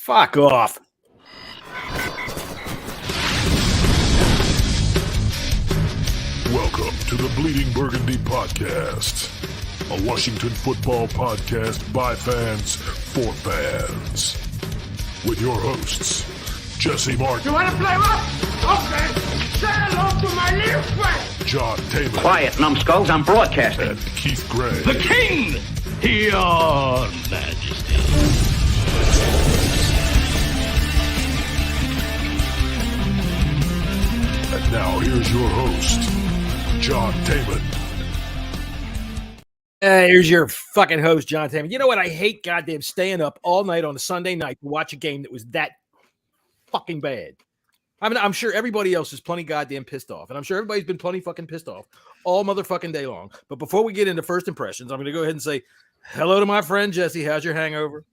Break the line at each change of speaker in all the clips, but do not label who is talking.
Fuck off.
Welcome to the Bleeding Burgundy podcast, a Washington football podcast by fans for fans. With your hosts, Jessy Martin.
You want to play what? Okay. Say hello to my little friend.
John Taylor.
Quiet, numbskulls, I'm broadcasting.
And Keith Gray.
The King, your Majesty.
And now here's your host, John Taylor.
Here's your fucking host, John Taylor. You know what? I hate goddamn staying up all night on a Sunday night to watch a game that was that fucking bad. I mean, I'm sure everybody else is plenty goddamn pissed off, and I'm sure everybody's been plenty fucking pissed off all motherfucking day long. But before we get into first impressions, I'm going to go ahead and say hello to my friend Jessy. How's your hangover?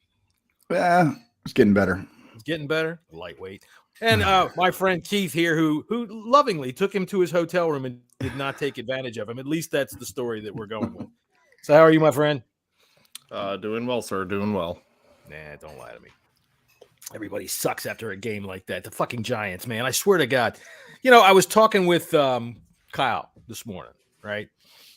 Yeah, it's getting better.
It's getting better. Lightweight. And my friend Keith here, who lovingly took him to his hotel room and did not take advantage of him. At least that's the story that we're going with. So how are you, my friend?
Doing well, sir. Doing well.
Nah, don't lie to me. Everybody sucks after a game like that. The fucking Giants, man. I swear to God. You know, I was talking with Kyle this morning, right?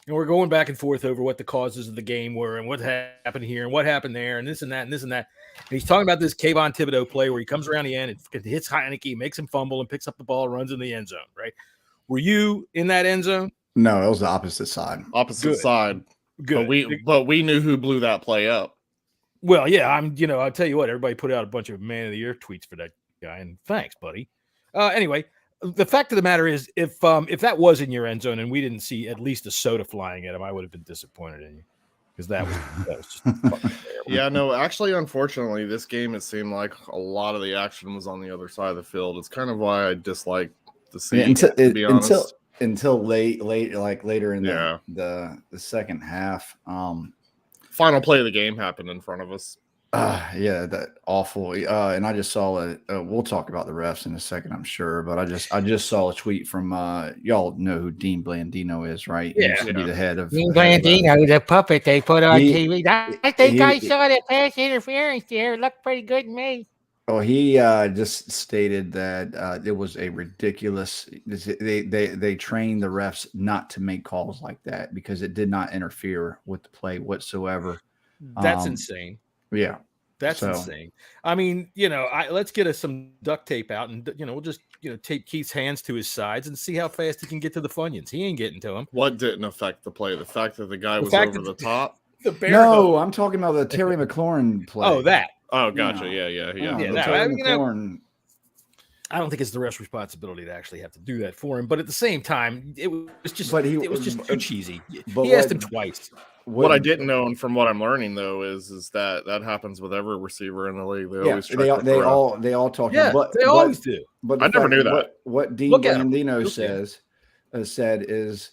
And we're going back and forth over what the causes of the game were and what happened here and what happened there and this and that and this and that. And he's talking about this Kayvon Thibodeau play where he comes around the end and hits Heineke, makes him fumble and picks up the ball, runs in the end zone, right? Were you in that end zone?
No, it was the opposite side.
Opposite side.
Good.
But we knew who blew that play up.
Well, yeah, I'll tell you what, everybody put out a bunch of man of the year tweets for that guy, and thanks, buddy. Anyway, the fact of the matter is, if that was in your end zone and we didn't see at least a soda flying at him, I would have been disappointed in you because that was just fucking terrible.
Yeah, no, actually, unfortunately, this game, it seemed like a lot of the action was on the other side of the field. It's kind of why I dislike the scene, to be honest.
Until later in the second half.
Final play of the game happened in front of us.
Yeah, that awful. And I just saw it. We'll talk about the refs in a second, I'm sure. But I just saw a tweet from y'all know who Dean Blandino is, right?
Yeah,
he used to be the head of
Dean Blandino, the puppet they put on TV. I think I saw the pass interference there. It looked pretty good to me.
Oh, he just stated that it was a ridiculous. They trained the refs not to make calls like that because it did not interfere with the play whatsoever.
That's insane.
Yeah,
that's insane. I mean, let's get us some duct tape out and we'll just tape Keith's hands to his sides and see how fast he can get to the Funyuns. He ain't getting to him.
What didn't affect the play? The fact that the guy was over the top.
No, I'm talking about the Terry McLaurin play.
Oh, that.
Oh, gotcha. Yeah.
I don't think it's the ref's responsibility to actually have to do that for him, but at the same time, it was just too cheesy. He asked him twice.
What I didn't know, and from what I'm learning though, is that happens with every receiver in the league.
They all talk.
Yeah, they always do.
But
I never knew that.
What Dean Blandino said is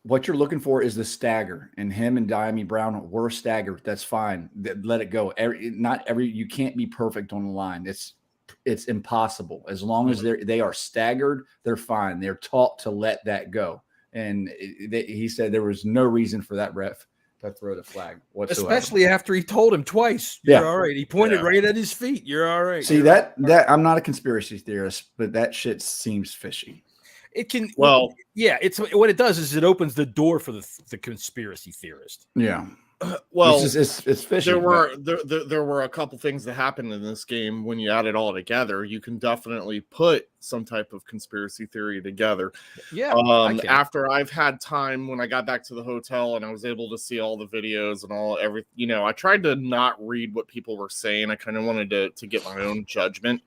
what you're looking for is the stagger, and him and Diami Brown were staggered. That's fine. Let it go. You can't be perfect on the line. It's impossible. As long as they are staggered, they're fine. They're taught to let that go. And he said there was no reason for that ref to throw the flag whatsoever.
Especially after he told him twice. You're all right. He pointed right at his feet. You're all right.
See, that I'm not a conspiracy theorist, but that shit seems fishy.
It can. Well, yeah. It's what it does is it opens the door for the conspiracy theorist.
Yeah.
Well,
it's fishy.
There were a couple things that happened in this game. When you add it all together, you can definitely put some type of conspiracy theory together.
Yeah.
After I've had time, when I got back to the hotel and I was able to see all the videos and I tried to not read what people were saying. I kind of wanted to get my own judgment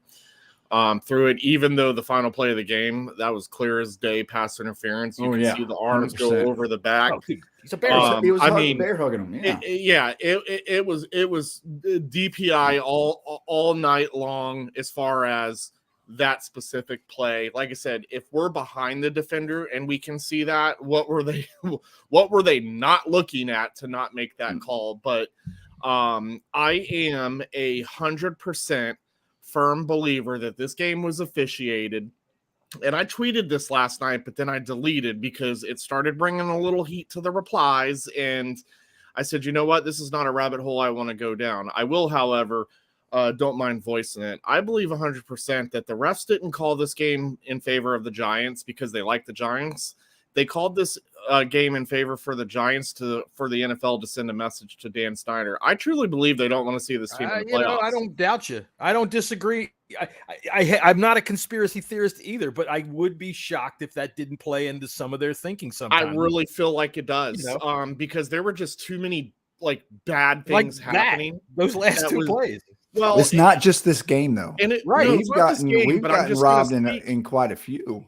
through it, even though the final play of the game, that was clear as day, pass interference. You can see the arms 100%. Go over the back.
He's a bear.
Bear hugging him.
Yeah. It was DPI all night long as far as that specific play. Like I said, if we're behind the defender and we can see that, what were they not looking at to not make that call? But I am 100% firm believer that this game was officiated. And I tweeted this last night, but then I deleted because it started bringing a little heat to the replies. And I said, you know what? This is not a rabbit hole I want to go down. I will, however, don't mind voicing it. I believe 100% that the refs didn't call this game in favor of the Giants because they like the Giants. They called this game in favor for the Giants for the NFL to send a message to Dan Snyder. I truly believe they don't want to see this team in the playoffs.
I don't doubt you. I don't disagree. I'm not a conspiracy theorist either, but I would be shocked if that didn't play into some of their thinking sometimes.
I really feel like it does, because there were just too many bad things happening.
Those last two plays.
Well, it's not just this game though.
And
we've gotten robbed in quite a few.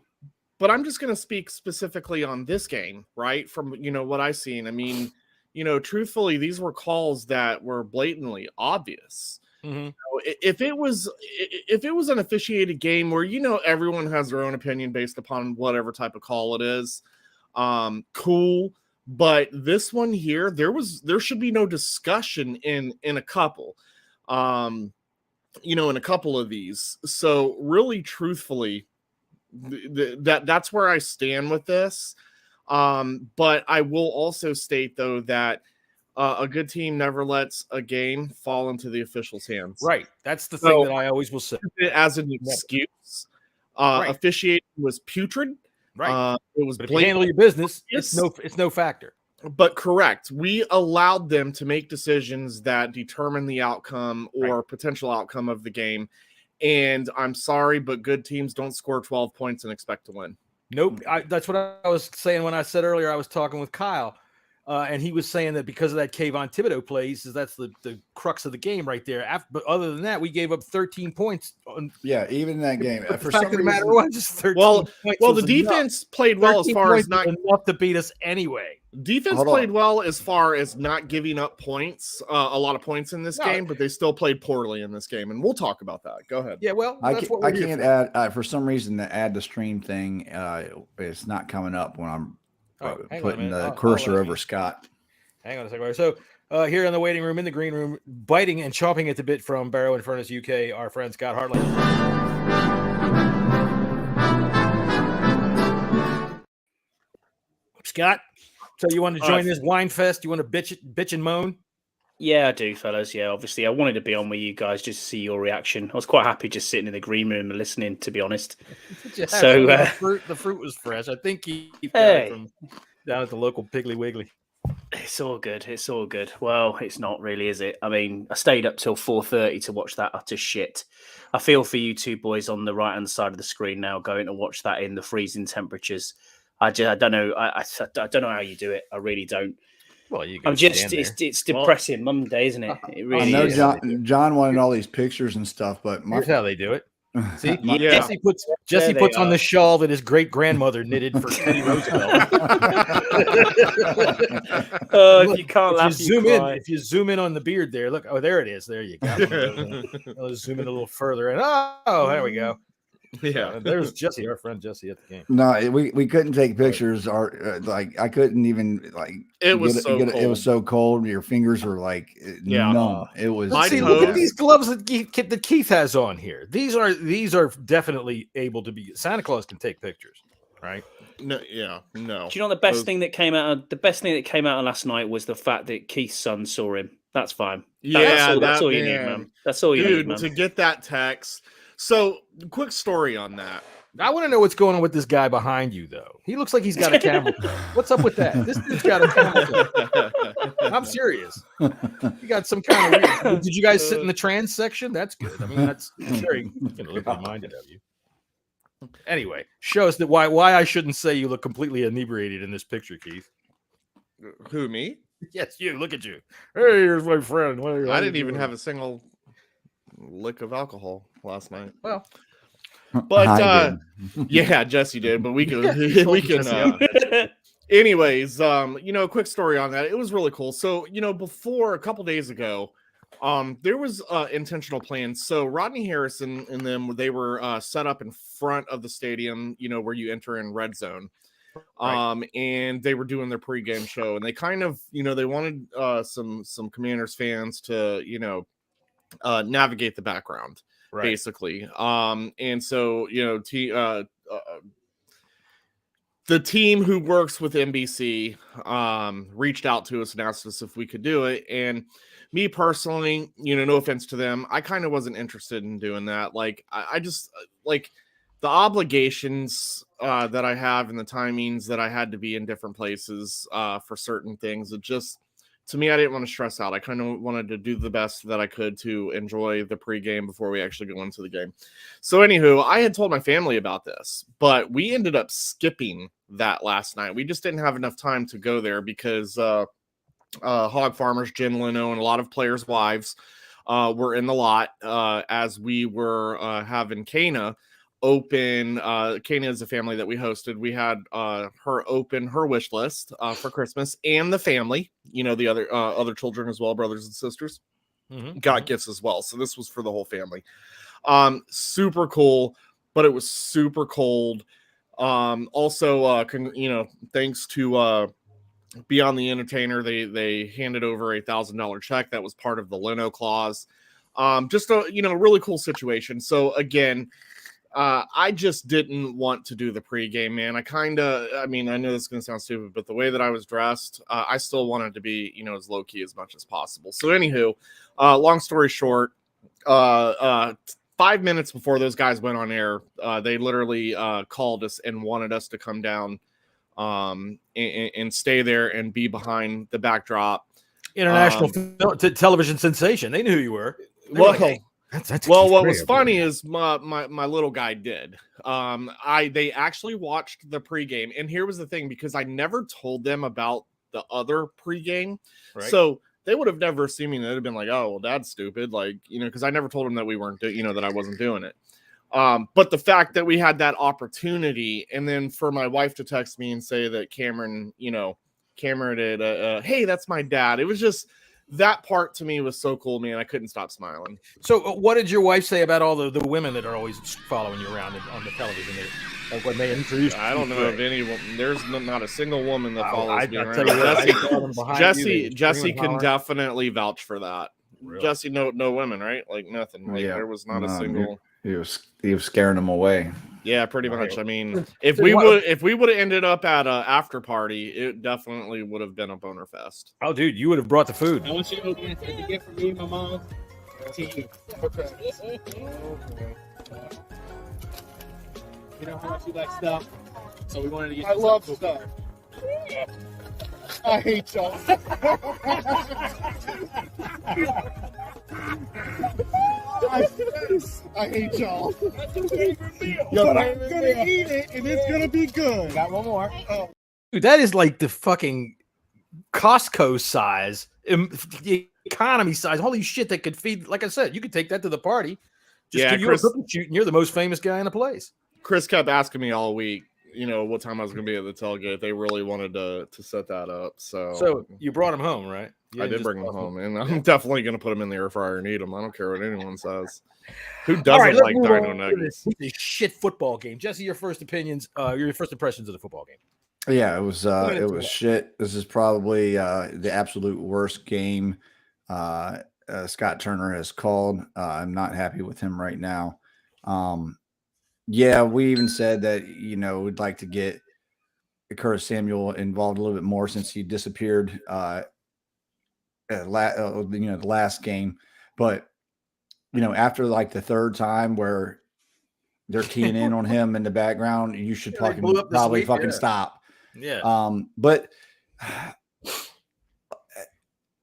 But I'm just going to speak specifically on this game, right? From, what I've seen. I mean, truthfully, these were calls that were blatantly obvious.
Mm-hmm.
If it was an officiated game where, everyone has their own opinion based upon whatever type of call it is, cool. But this one here, there should be no discussion in a couple, in a couple of these. So really, truthfully, that's where I stand with this. But I will also state though that a good team never lets a game fall into the officials' hands.
Right. That's the thing that I always will say.
As an excuse, officiating was putrid.
Right.
It was.
But if you handle your business, it's no factor.
But correct. We allowed them to make decisions that determine the outcome or potential outcome of the game. And I'm sorry, but good teams don't score 12 points and expect to win.
Nope. That's what I was saying when I said earlier I was talking with Kyle. And he was saying that because of that Kayvon Thibodeau play, he says that's the crux of the game right there. But other than that, we gave up 13 points.
Even in that game.
For some reason, matter what, just 13 points.
Well, the defense played well as far as not
enough to beat us anyway.
Defense played well as far as not giving up points, a lot of points in this game, but they still played poorly in this game, and we'll talk about that. Go ahead.
Yeah, well,
I can't add for some reason the add the stream thing. It's not coming up when I'm putting the cursor over Scott.
Hang on a second. So here in the waiting room, in the green room, biting and chomping at the bit from Barrow and Furnace UK, our friend Scott Hartley. Scott, so you want to join this wine fest? You want to bitch and moan?
Yeah, I do, fellas. Yeah, obviously, I wanted to be on with you guys just to see your reaction. I was quite happy just sitting in the green room and listening, to be honest. So
the fruit was fresh. I think he got it from down at the local Piggly Wiggly.
It's all good. It's all good. Well, it's not really, is it? I mean, I stayed up till 4:30 to watch that utter shit. I feel for you two boys on the right-hand side of the screen now, going to watch that in the freezing temperatures. I don't know. I don't know how you do it. I really don't.
Well, you.
It's depressing Monday, isn't it? It really
I know
is.
John wanted all these pictures and stuff, but
here's how they do it. See,
Yeah.
Jesse puts on the shawl that his great grandmother knitted for Teddy Roosevelt.
If you can't laugh,
if you zoom in on the beard there, look. Oh, there it is. There you go. I'll zoom in a little further, and there we go.
Yeah,
there's Jesse, our friend Jesse at the game.
No, we couldn't take pictures. Or I couldn't even
It was so cold.
It was so cold. Your fingers were numb. It was.
See, look at these gloves that Keith has on here. These are definitely able to be. Santa Claus can take pictures, right?
No, yeah, no.
Do you know the best thing that came out? The best thing that came out last night was the fact that Keith's son saw him. That's fine.
Yeah,
that's all you need, man. That's all you need, man.
To get that text. So, quick story on that.
I want to know what's going on with this guy behind you, though. He looks like he's got a camel toe. What's up with that? This dude's got a camel toe. I'm serious. You got some kind of weird. Did you guys sit in the trans section? That's good. I mean, that's very minded of you. Anyway, shows that why I shouldn't say you look completely inebriated in this picture, Keith.
Who, me?
Yes, you. Look at you. Hey, here's my friend.
I didn't even have a single lick of alcohol last night.
Well,
but yeah, Jesse did, but we can anyways, a quick story on that. It was really cool. So, before a couple days ago, there was intentional plans. So Rodney Harrison and them, they were set up in front of the stadium, where you enter in red zone. And they were doing their pregame show, and they kind of, they wanted some Commanders fans to, navigate the background, basically. And so, the team who works with NBC reached out to us and asked us if we could do it. And me personally, no offense to them, I kind of wasn't interested in doing that. Like, I just like the obligations that I have and the timings that I had to be in different places for certain things. It just, to me, I didn't want to stress out. I kind of wanted to do the best that I could to enjoy the pregame before we actually go into the game. So anywho, I had told my family about this, but we ended up skipping that last night. We just didn't have enough time to go there because hog farmers, Jen Leno, and a lot of players' wives were in the lot as we were having Kana open. Kana is a family that we hosted. We had her open her wish list for Christmas, and the family, the other children as well, brothers and sisters, got gifts as well. So this was for the whole family. Super cool, but it was super cold. Also, thanks to Beyond the Entertainer, they handed over $1,000 check that was part of the Leno clause. Just a really cool situation. So again, I just didn't want to do the pregame, man. I know this is going to sound stupid, but the way that I was dressed, I still wanted to be, as low key as much as possible. So anywho, long story short, 5 minutes before those guys went on air, they literally called us and wanted us to come down and stay there and be behind the backdrop.
International television sensation. They knew who you were.
Well,
like, hey,
what was funny is my little guy did. They actually watched the pregame, and here was the thing, because I never told them about the other pregame, right? So they would have never seen me. They'd have been like, "Oh, well, Dad's stupid," like, because I never told them that we weren't, that I wasn't doing it. But the fact that we had that opportunity, and then for my wife to text me and say that Cameron did, hey, that's my dad. It was just, that part to me was so cool, man. I couldn't stop smiling.
So what did your wife say about all the women that are always following you around on the television? Like when they introduced,
I don't know if anyone, there's not a single woman that follows me around. Jessy can definitely vouch for that. Really? Jessy, no women, right? Like nothing. Like, there was not a single.
He was scaring them away.
Yeah, pretty much. I mean, if we would have ended up at an after party, it definitely would have been a boner fest.
Oh, dude, you would have brought the food.
I want you to open a gift for me and my mom. To you. Okay. You know how much you like stuff, so we wanted to get. I love stuff. I hate y'all. I hate y'all. That's your favorite meal. But I'm gonna eat it, and it's gonna be good. Got one more. Oh.
Dude, that is like the fucking Costco size, the economy size. Holy shit, that could feed. Like I said, you could take that to the party. Just give you a cookie shoot, and you're the most famous guy in the place.
Chris kept asking me all week, what time I was going to be at the tailgate. They really wanted to set that up. So
you brought him home, right?
I did bring him home, and I'm definitely going to put him in the air fryer and eat him. I don't care what anyone says. Who doesn't like Dino Nuggets?
This shit football game. Jesse, your first opinions, your first impressions of the football game.
Yeah, it was shit. This is probably the absolute worst game Scott Turner has called. I'm not happy with him right now. Yeah, we even said that, we'd like to get Curtis Samuel involved a little bit more since he disappeared the last game. But, after like the third time where they're keying in on him in the background, you should probably stop.
Yeah.
But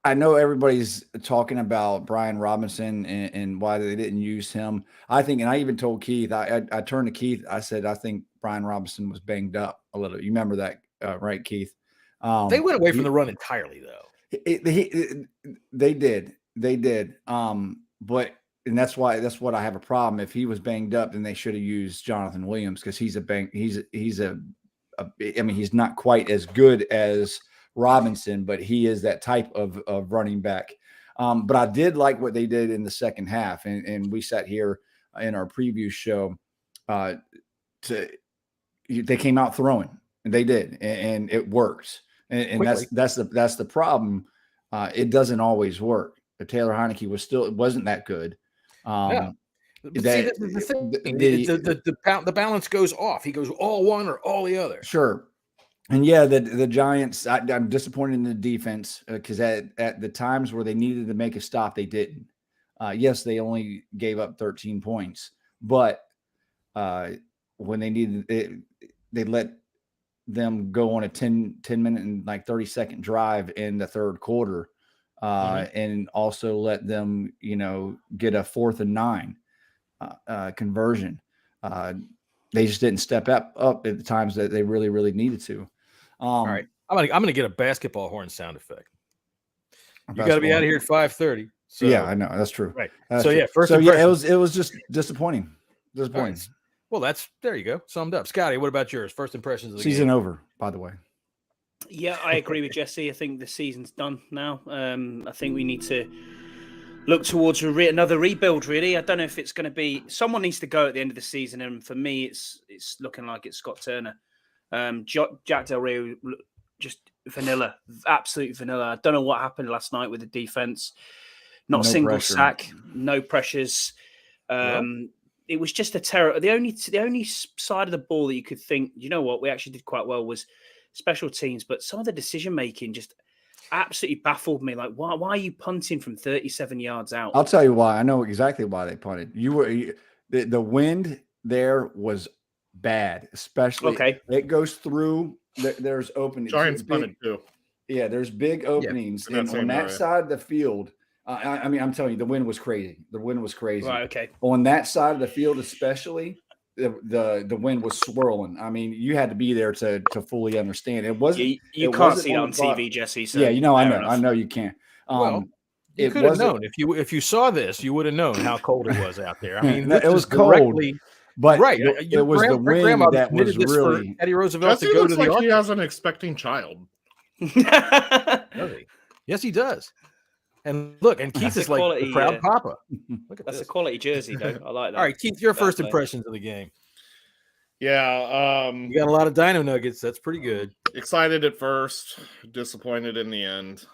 I know everybody's talking about Brian Robinson and why they didn't use him. I think, and I even told Keith, I turned to Keith, I said, I think Brian Robinson was banged up a little. You remember that, right, Keith?
They went away from the run entirely, though.
They did. But that's what I have a problem. If he was banged up, then they should have used Jonathan Williams, because he's not quite as good as Robinson, but he is that type of running back. But I did like what they did in the second half, and we sat here in our preview show. They came out throwing, and they did, and it works. And that's the problem. It doesn't always work. But Taylor Heineke wasn't that good.
The balance goes off. He goes all one or all the other.
Sure. And yeah, the Giants, I'm disappointed in the defense because at the times where they needed to make a stop, they didn't. Yes, they only gave up 13 points, but when they needed it, they let them go on a 10 minute and like 30-second drive in the third quarter, and also let them, get a 4th and 9 conversion. They just didn't step up at the times that they really, really needed to.
All right, I'm gonna get a basketball horn sound effect. You got to be out of here at 5:30. So,
yeah, I know that's true.
Right.
That's
so
true.
yeah, first.
So
impressions.
yeah, it was just disappointing. Disappointing.
Right. Well, there you go. Summed up. Scotty, what about yours? First impressions of the
season
game.
over, by the way.
Yeah, I agree with Jesse. I think the season's done now. I think we need to look towards another rebuild, really. I don't know if it's going to be... Someone needs to go at the end of the season, and for me, it's looking like it's Scott Turner. Jack Del Rio, just vanilla, absolute vanilla. I don't know what happened last night with the defense. Not a single sack, no pressures. It was just a terror. The only side of the ball that you could think, you know what, we actually did quite well was special teams, but some of the decision making just absolutely baffled me. Like, why are you punting from 37 yards out?
I'll tell you why. I know exactly why they punted. The wind there was bad, especially it goes through. There's openings.
Giants punted too.
Yeah, there's big openings, and on that side of the field. I mean, I'm telling you, the wind was crazy. The wind was crazy.
Right, okay.
On that side of the field, especially, the wind was swirling. I mean, you had to be there to fully understand. It wasn't.
You can't see it on TV, Jesse. So
yeah, I know you can't.
Well, you could have known if you saw this, you would have known how cold it was out there. I mean,
it was cold. But
right,
it was the wind that was really
Eddie Roosevelt
to go to the. He has an expecting child.
Really? Yes, he does. And look, and Keith is like the proud papa. Look at
that's
this.
a quality jersey, though. I like that.
All right, Keith, your first impressions of the game.
Yeah,
you got a lot of dino nuggets. That's pretty good.
Excited at first, disappointed in the end.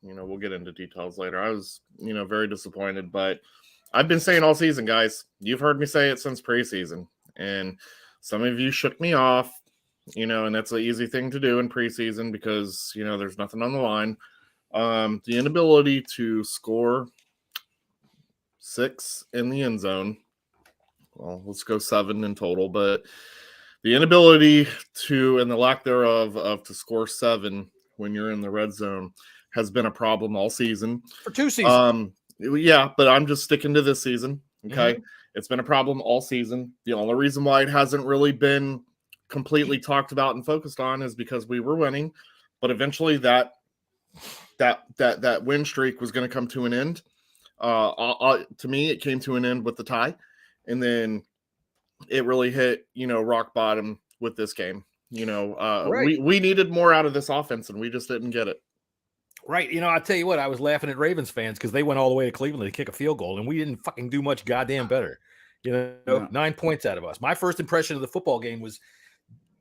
We'll get into details later. I was, very disappointed, but I've been saying all season, guys. You've heard me say it since preseason, and some of you shook me off. And that's an easy thing to do in preseason because there's nothing on the line. The inability to score 6 in the end zone. Well, let's go 7 in total, but the inability to, and the lack thereof, of to score 7 when you're in the red zone has been a problem all season.
For 2 seasons.
Yeah, but I'm just sticking to this season. Okay. It's been a problem all season. The only reason why it hasn't really been completely talked about and focused on is because we were winning, but eventually that win streak was going to come to an end. To me, it came to an end with the tie, and then it really hit, rock bottom with this game. Right. we needed more out of this offense, and we just didn't get it.
Right. I'll tell you what, I was laughing at Ravens fans because they went all the way to Cleveland to kick a field goal, and we didn't fucking do much goddamn better. 9 points out of us. My first impression of the football game was,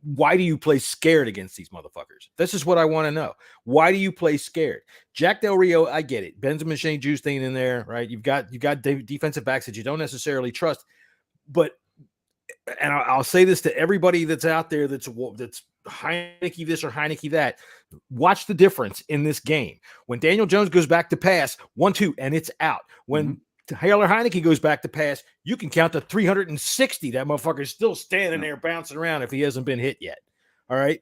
why do you play scared against these motherfuckers? This is what I want to know. Why do you play scared? Jack Del Rio, I get it. Benjamin Shane-Justein in there, right? You've got defensive backs that you don't necessarily trust. But, and I'll say this to everybody that's out there that's Heineke this or Heineke that, watch the difference in this game. When Daniel Jones goes back to pass, 1-2, and it's out. When Taylor Heineke goes back to pass, you can count to 360. That motherfucker's still standing there bouncing around if he hasn't been hit yet. All right.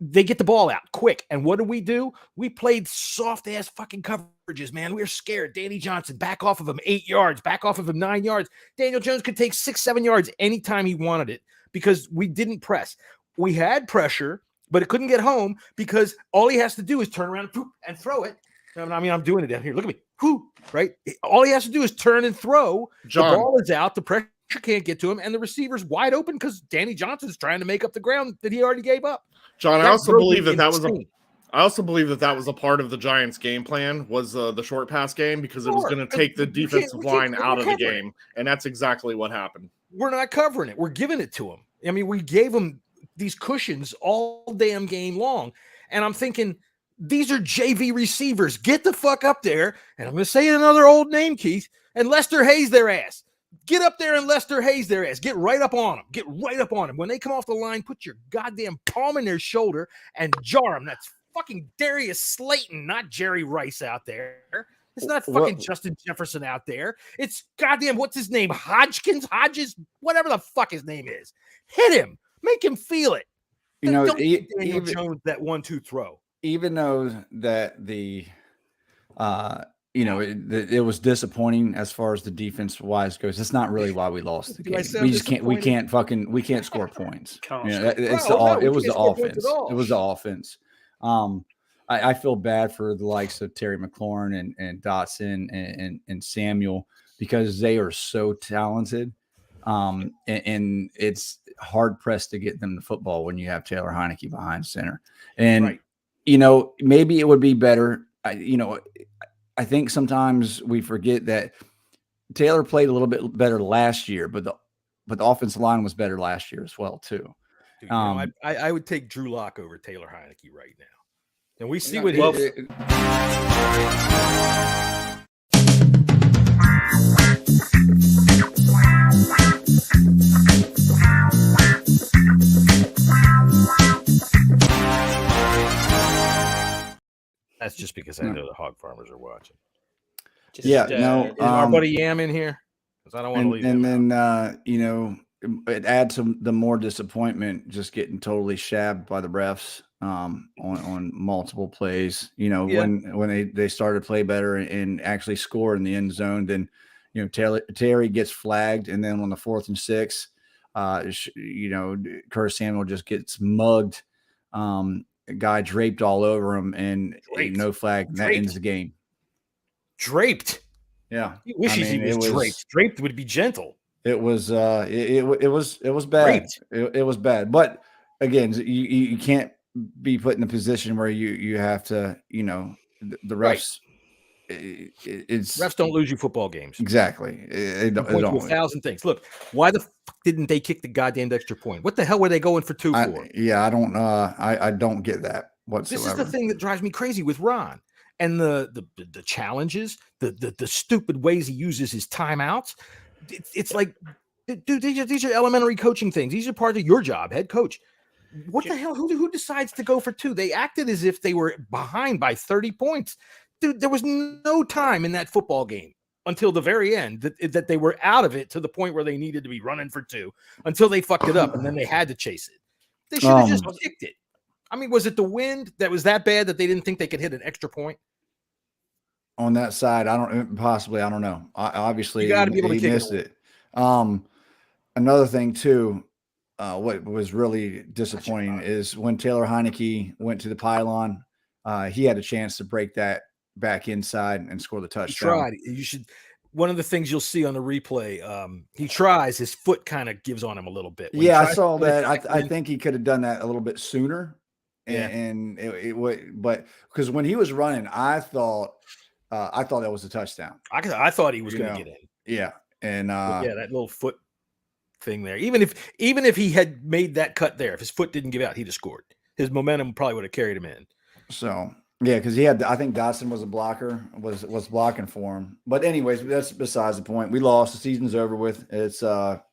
They get the ball out quick. And what do? We played soft ass fucking coverages, man. We were scared. Danny Johnson, back off of him 8 yards, back off of him 9 yards. Daniel Jones could take 6-7 yards anytime he wanted it because we didn't press. We had pressure, but it couldn't get home because all he has to do is turn around and throw it. I mean, I'm doing it down here. Look at me. Right? All he has to do is turn and throw.
John.
The ball is out. The pressure can't get to him, and the receiver's wide open because Danny Johnson's trying to make up the ground that he already gave up.
John, I also believe that was a part of the Giants' game plan was the short pass game because it was going to take the defensive line out of the game, and that's exactly what happened.
We're not covering it. We're giving it to him. I mean, we gave him these cushions all damn game long, and I'm thinking, these are JV receivers. Get the fuck up there. And I'm going to say another old name, Keith, and Lester Hayes their ass. Get up there and Lester Hayes their ass. Get right up on them. Get right up on them. When they come off the line, put your goddamn palm in their shoulder and jar them. That's fucking Darius Slayton, not Jerry Rice out there. It's not fucking Justin Jefferson out there. It's goddamn, what's his name? Hodges, whatever the fuck his name is. Hit him. Make him feel it. Don't give Daniel Jones that 1-2 throw.
Even though that the it was disappointing as far as the defense wise goes. That's not really why we lost the game. We just can't. We can't score points. It was the offense. It was the offense. I feel bad for the likes of Terry McLaurin and Dotson and Samuel because they are so talented. And it's hard pressed to get them the football when you have Taylor Heineke behind center. And maybe it would be better. I think sometimes we forget that Taylor played a little bit better last year, but the offensive line was better last year as well too.
Dude, I would take Drew Lock over Taylor Heineke right now. And we see what That's just because I know the hog farmers are watching. Our buddy Yam in here because I don't want to leave.
And then it adds the more disappointment just getting totally shabbed by the refs on multiple plays. When they started to play better and actually score in the end zone, then Terry gets flagged, and then on the 4th and 6, Curtis Samuel just gets mugged. A guy draped all over him, and no flag. And that ends the game.
Draped.
Yeah,
he wishes he was draped. Draped would be gentle.
It was it was bad. It was bad. But again, you can't be put in a position where you have to, the refs.
Refs don't lose you football games.
Exactly. They don't.
1,000 things. Look, why the fuck didn't they kick the goddamn extra point? What the hell were they going for 2 for?
I don't. I don't get that whatsoever.
This is the thing that drives me crazy with Ron and the challenges, the stupid ways he uses his timeouts. It's like, dude, these are elementary coaching things. These are part of your job, head coach. What the hell? Who decides to go for 2? They acted as if they were behind by 30 points. Dude, there was no time in that football game until the very end that they were out of it to the point where they needed to be running for 2 until they fucked it up, and then they had to chase it. They should have just kicked it. I mean, was it the wind that was that bad that they didn't think they could hit an extra point?
On that side, I don't know. Obviously,
you got to be able to kick
it. Another thing too, what was really disappointing is when Taylor Heineke went to the pylon, he had a chance to break that back inside and score the touchdown.
He tried. One of the things you'll see on the replay, he tries. His foot kind of gives on him a little bit.
I saw that. I think he could have done that a little bit sooner. And it would, but because when he was running, I thought that was a touchdown.
I thought he was going to get in.
Yeah, and
that little foot thing there. Even if he had made that cut there, if his foot didn't give out, he'd have scored. His momentum probably would have carried him in.
So yeah, because he had. I think Dotson was a blocker, was blocking for him. But anyways, that's besides the point. We lost. The season's over with. It's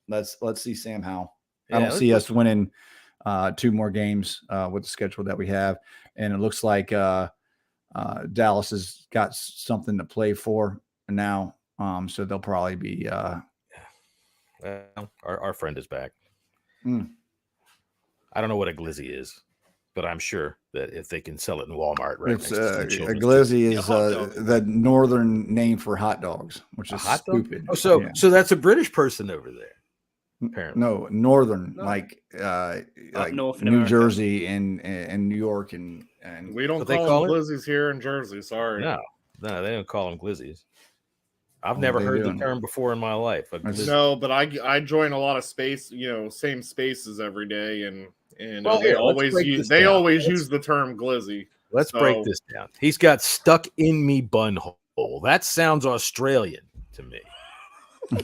let's see Sam Howell. I don't see us winning 2 more games with the schedule that we have, and it looks like Dallas has got something to play for now. So they'll probably be.
Well, our friend is back. I don't know what a glizzy is, but I'm sure that if they can sell it in Walmart, right?
It's a glizzy is the northern name for hot dogs, which is stupid.
Oh, so that's a British person over there. Apparently.
No, northern, like
north
New Jersey and New York and
we don't call them glizzies here in Jersey. Sorry,
no, they don't call them glizzies. I've never heard the term before in my life.
No, but I join a lot of same spaces every day, and they always use the term glizzy.
Let's break this down. He's got stuck in me bunhole. That sounds Australian to me.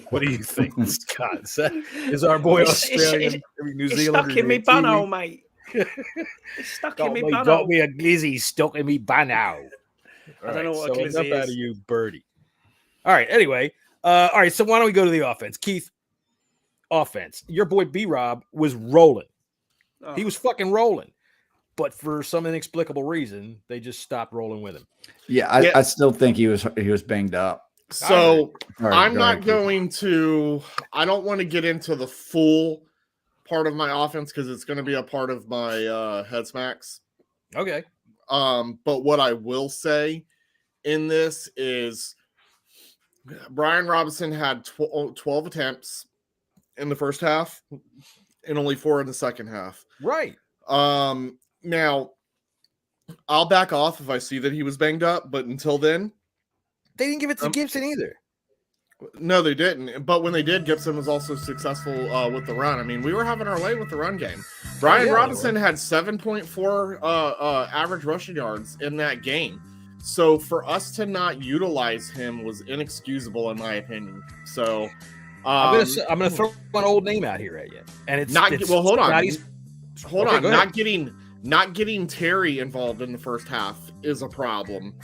What do you think, Scott? Is our boy Australian? New Zealand
stuck in me bunhole, mate. It's stuck in me bunhole.
Got me a glizzy stuck in me bunhole.
I don't know what a glizzy is.
Out of you, birdie. All right. Anyway, All right, so why don't we go to the offense? Keith, offense. Your boy B-Rob was rolling.
Oh.
He was fucking rolling. But for some inexplicable reason, they just stopped rolling with him.
Yeah, I still think he was banged up.
So
Right,
I'm
go
not
ahead,
going to. I don't want to get into the full part of my offense because it's going to be a part of my head smacks.
Okay.
But what I will say in this is Brian Robinson had 12 attempts in the first half and only 4 in the second half.
Right.
Now I'll back off if I see that he was banged up, but until then,
they didn't give it to Gibson either.
No, they didn't. But when they did, Gibson was also successful with the run. I mean, we were having our way with the run game. Brian Robinson had 7.4 average rushing yards in that game. So for us to not utilize him was inexcusable, in my opinion. So
I'm gonna throw one old name out here at you, and it's
not.
It's
well, hold on,
hold on.
Not getting Terry involved in the first half is a problem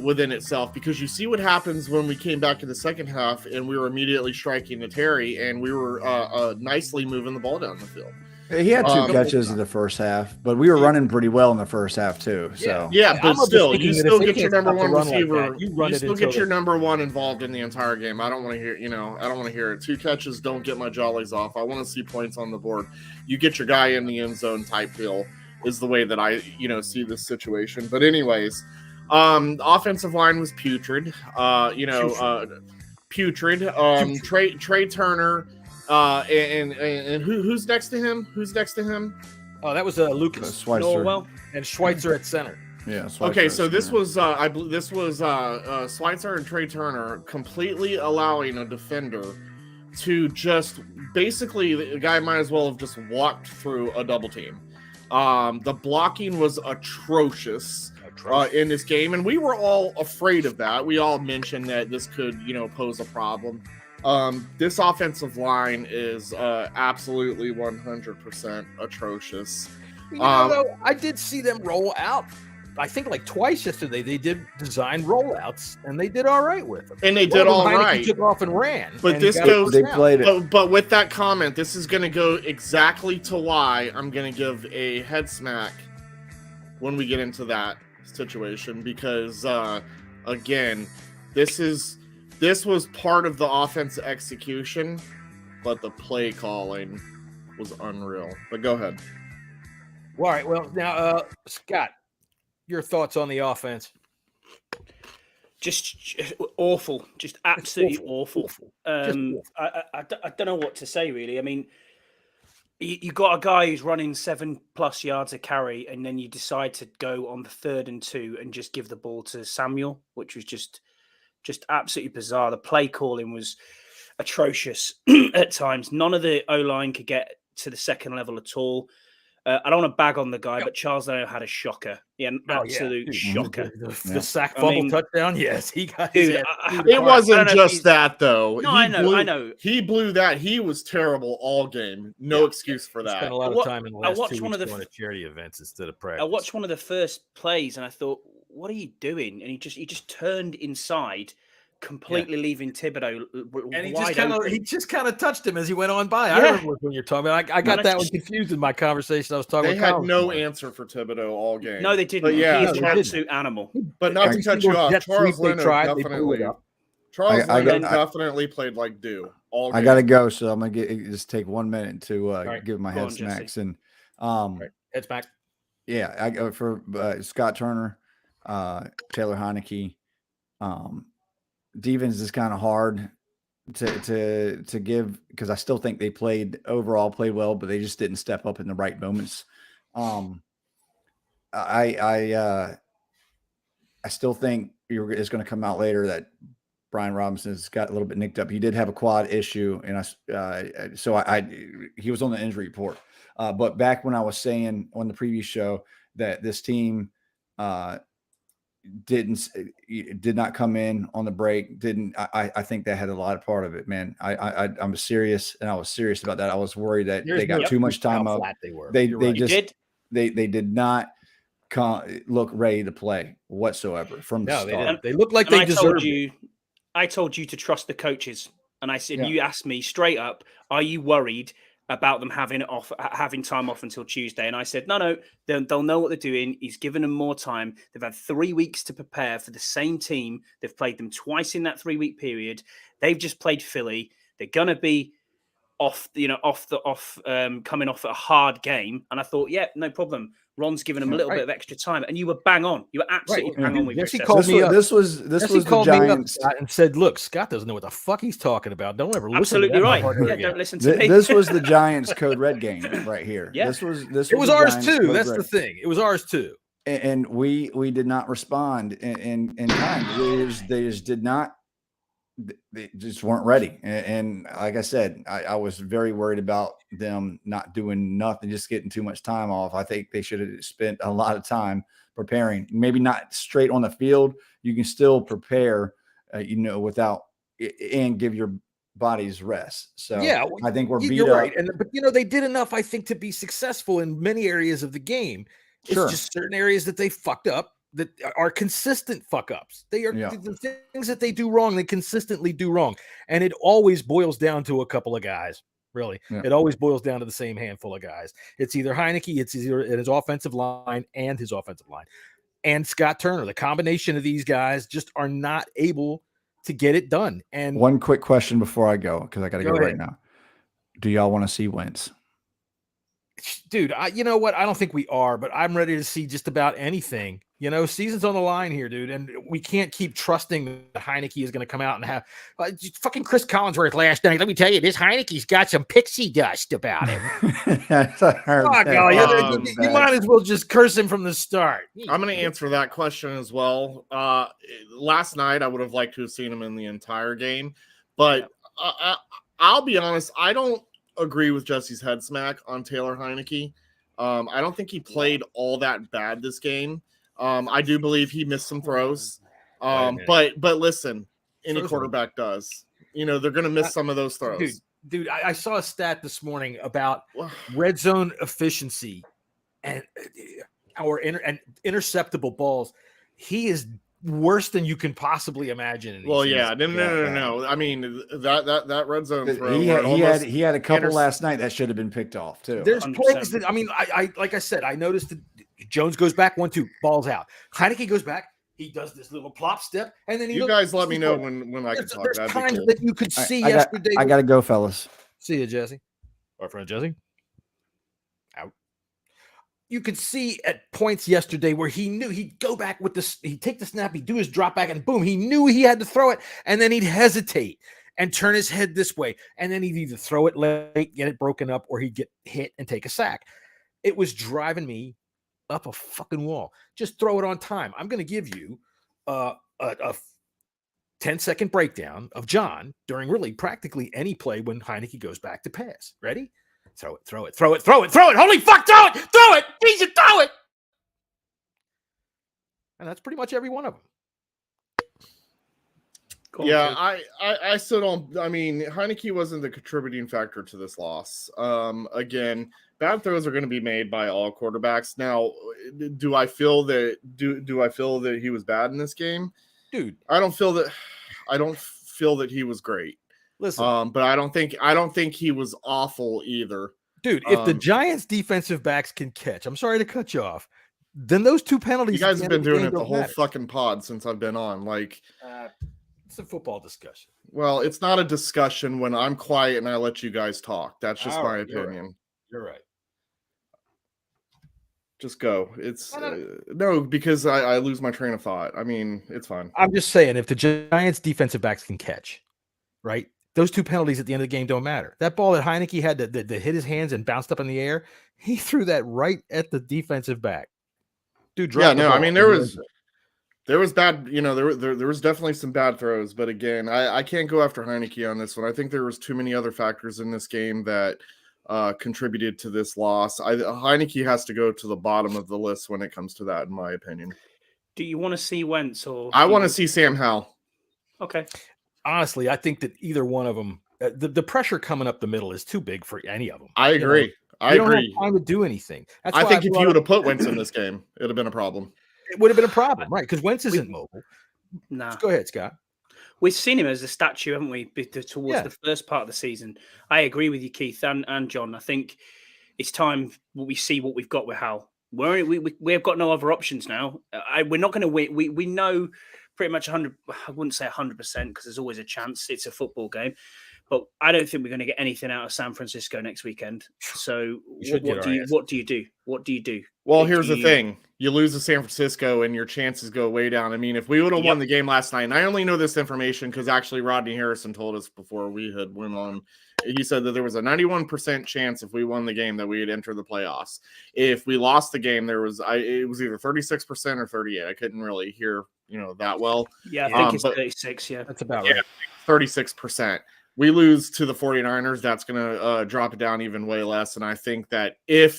within itself, because you see what happens when we came back in the second half and we were immediately striking to Terry and we were nicely moving the ball down the field.
He had 2 catches in the first half, but we were running pretty well in the first half too. So
but still, you still get your number one receiver.
Like
you still get your number one involved in the entire game. I don't want to hear, I don't want to hear it. 2 catches don't get my jollies off. I want to see points on the board. You get your guy in the end zone type deal is the way that I, see this situation. But anyways, the offensive line was putrid. Putrid. Trey Turner. And who's next to him?
Oh, that was Lucas
Schweitzer.
And Schweitzer at center.
Yeah. Schweitzer
Okay, so this was I believe this was Schweitzer and Trey Turner completely allowing a defender to just basically, the guy might as well have just walked through a double team. The blocking was atrocious in this game, and we were all afraid of that. We all mentioned that this could, pose a problem. This offensive line is absolutely 100% atrocious.
I did see them roll out. I think like twice yesterday. They did design rollouts, and they did all right with them.
And they did all right.
Took off and ran.
But this
goes. They played it.
But with that comment, this is going to go exactly to why I'm going to give a head smack when we get into that situation, because again, this was part of the offense execution, but the play calling was unreal. But go ahead.
All right. Well, now, Scott, your thoughts on the offense?
Just awful. Just absolutely awful. I don't know what to say, really. I mean, you got a guy who's running 7+ yards a carry, and then you decide to go on the 3rd and 2 and just give the ball to Samuel, which was just absolutely bizarre. The play calling was atrocious at times. None of the O-line could get to the second level at all. I don't want to bag on the guy, but Charles Leno had a shocker. Yeah, an absolute shocker.
The sack fumble touchdown, yes. He got
it wasn't just that, though.
No, I know.
He blew that. He was terrible all game. No excuse for that.
Spent a lot of time in the last 2 weeks going to charity events instead of practice.
I watched one of the first plays, and I thought, what are you doing? And he just turned inside, completely leaving Thibodeau
and
he
just kind of touched him as he went on by. I remember when you're talking about. I got that one confused in my conversation. I was talking.
They had no answer for Thibodeau all game.
No, they didn't. But he's an absolute animal.
But not to cut you off, Charles Leno definitely played like do all game.
I gotta go, so I'm gonna just take 1 minute to give my head smacks and
head smack.
Yeah, I go for Scott Turner, Taylor Heineke. Defense is kind of hard to give, because I still think they played well, but they just didn't step up in the right moments. I still think it's going to come out later that Brian Robinson's got a little bit nicked up. He did have a quad issue, and he was on the injury report. But back when I was saying on the previous show that this team did not come in on the break. I think that had a lot of part of it, man. I'm serious, and I was serious about that. I was worried that they got too much time up. They did not look ready to play whatsoever from the start.
They looked like they deserved it.
I told you to trust the coaches, and I said,
Yeah.
you asked me straight up, are you worried about them having time off until Tuesday? And I said, no, they'll know what they're doing. He's given them more time. They've had 3 weeks to prepare for the same team. They've played them twice in that 3-week period. They've just played Philly. They're gonna be coming off a hard game. And I thought, yeah, no problem. Ron's given them a little bit of extra time, and you were bang on. You were absolutely bang on with your
Jessy
assessment.
called me up.
This was
Jessy
the
called me up,
Giants.
Scott, and said, "Look, Scott doesn't know what the fuck he's talking about. Don't ever listen."
Absolutely
to that
right.
motherfucker
Yeah,
again."
don't listen to me.
This was the Giants code red game right here.
Yeah.
This was
It was
the
ours
Giants
too.
code
That's
red.
the thing. It was ours too.
And we did not respond in time. They just did not. They just weren't ready. And like I said, I was very worried about them not doing nothing, just getting too much time off. I think they should have spent a lot of time preparing. Maybe not straight on the field. You can still prepare, without and give your bodies rest. So
Yeah,
I think we're beat
you're
up.
right. But they did enough, I think, to be successful in many areas of the game. It's
Sure.
just certain areas that they fucked up that are consistent fuck ups. They are the things that they do wrong. They consistently do wrong, and it always boils down to a couple of guys. Really, it always boils down to the same handful of guys. It's either Heineke, it's either his offensive line and Scott Turner. The combination of these guys just are not able to get it done. And
one quick question before I go, because I got to go
ahead.
right now. Do y'all want to see Wentz?
Dude, you know what? I don't think we are, but I'm ready to see just about anything. Season's on the line here, dude, and we can't keep trusting that Heineke is going to come out and have fucking Chris Collinsworth last night. Let me tell you, this Heineke's got some pixie dust about him. You might as well just curse him from the start.
I'm going to answer that question as well. Last night, I would have liked to have seen him in the entire game, but I'll be honest, I don't agree with Jesse's head smack on Taylor Heineke. I don't think he played all that bad this game. I do believe he missed some throws. But listen, any quarterback does. They're going to miss some of those throws.
Dude, I saw a stat this morning about red zone efficiency and interceptable balls. He is worse than you can possibly imagine.
No. I mean, that red zone throw.
He had a couple last night that should have been picked off too.
There's plays that I like I said, I noticed that Jones goes back 1-2, balls out. Heineke goes back. He does this little plop step, and then you guys
let me know when I can talk.
There's times that you could see yesterday.
I got to go, fellas.
See you, Jessy. Our friend Jessy. Out. You could see at points yesterday where he knew he'd go back with this. He'd take the snap, he'd do his drop back, and boom, he knew he had to throw it, and then he'd hesitate and turn his head this way, and then he'd either throw it late, get it broken up, or he'd get hit and take a sack. It was driving me up a fucking wall. Just throw it on time. I'm going to give you a 10-second breakdown of John during really practically any play when Heineke goes back to pass. Ready? Throw it. Holy fuck, throw it. Jesus, throw it. And that's pretty much every one of them.
Cool. Yeah, I still don't. I mean, Heineke wasn't the contributing factor to this loss. Again, bad throws are going to be made by all quarterbacks. Now, do I feel that he was bad in this game?
Dude,
I don't feel that he was great.
Listen,
but I don't think he was awful either.
Dude, if the Giants defensive backs can catch, I'm sorry to cut you off, then those two penalties.
You guys have been doing it the whole fucking pod since I've been on. Like,
it's a football discussion.
Well, it's not a discussion when I'm quiet and I let you guys talk. That's just my opinion.
You're right.
Just go. It's no, because I lose my train of thought. I mean, it's fine.
I'm just saying, if the Giants defensive backs can catch, right? Those two penalties at the end of the game don't matter. That ball that Heineke had that hit his hands and bounced up in the air, he threw that right at the defensive back. Dude,
yeah, no, I mean there was bad, there was definitely some bad throws, but again, I can't go after Heineke on this one. I think there was too many other factors in this game that contributed to this loss. Heineke has to go to the bottom of the list when it comes to that, in my opinion.
Do you want to see Wentz or?
I want to see Sam Howell.
Okay.
Honestly, I think that either one of them, the pressure coming up the middle is too big for any of them.
I agree.
I don't have time to do anything.
That's I think if you would have put Wentz in this game, it would have been a problem.
It would have been a problem, right? Because Wentz isn't mobile.
Nah.
Go ahead, Scott.
We've seen him as a statue, haven't we, towards
Yeah.
the first part of the season. I agree with you, Keith and John. I think it's time we see what we've got with Hal. We've got no other options now. We're not going to win. We know pretty much 100. I wouldn't say 100% because there's always a chance. It's a football game. But I don't think we're going to get anything out of San Francisco next weekend. So what do you do? What do you do?
Well, here's the thing. You lose to San Francisco and your chances go way down. I mean, if we would have won the game last night, and I only know this information because actually Rodney Harrison told us before we had went on, he said that there was a 91% chance if we won the game that we would enter the playoffs. If we lost the game, it was either 36% or 38. I couldn't really hear, that well.
Yeah, I think it's 36. Yeah,
that's about right.
36%. We lose to the 49ers, that's going to drop it down even way less. And I think that if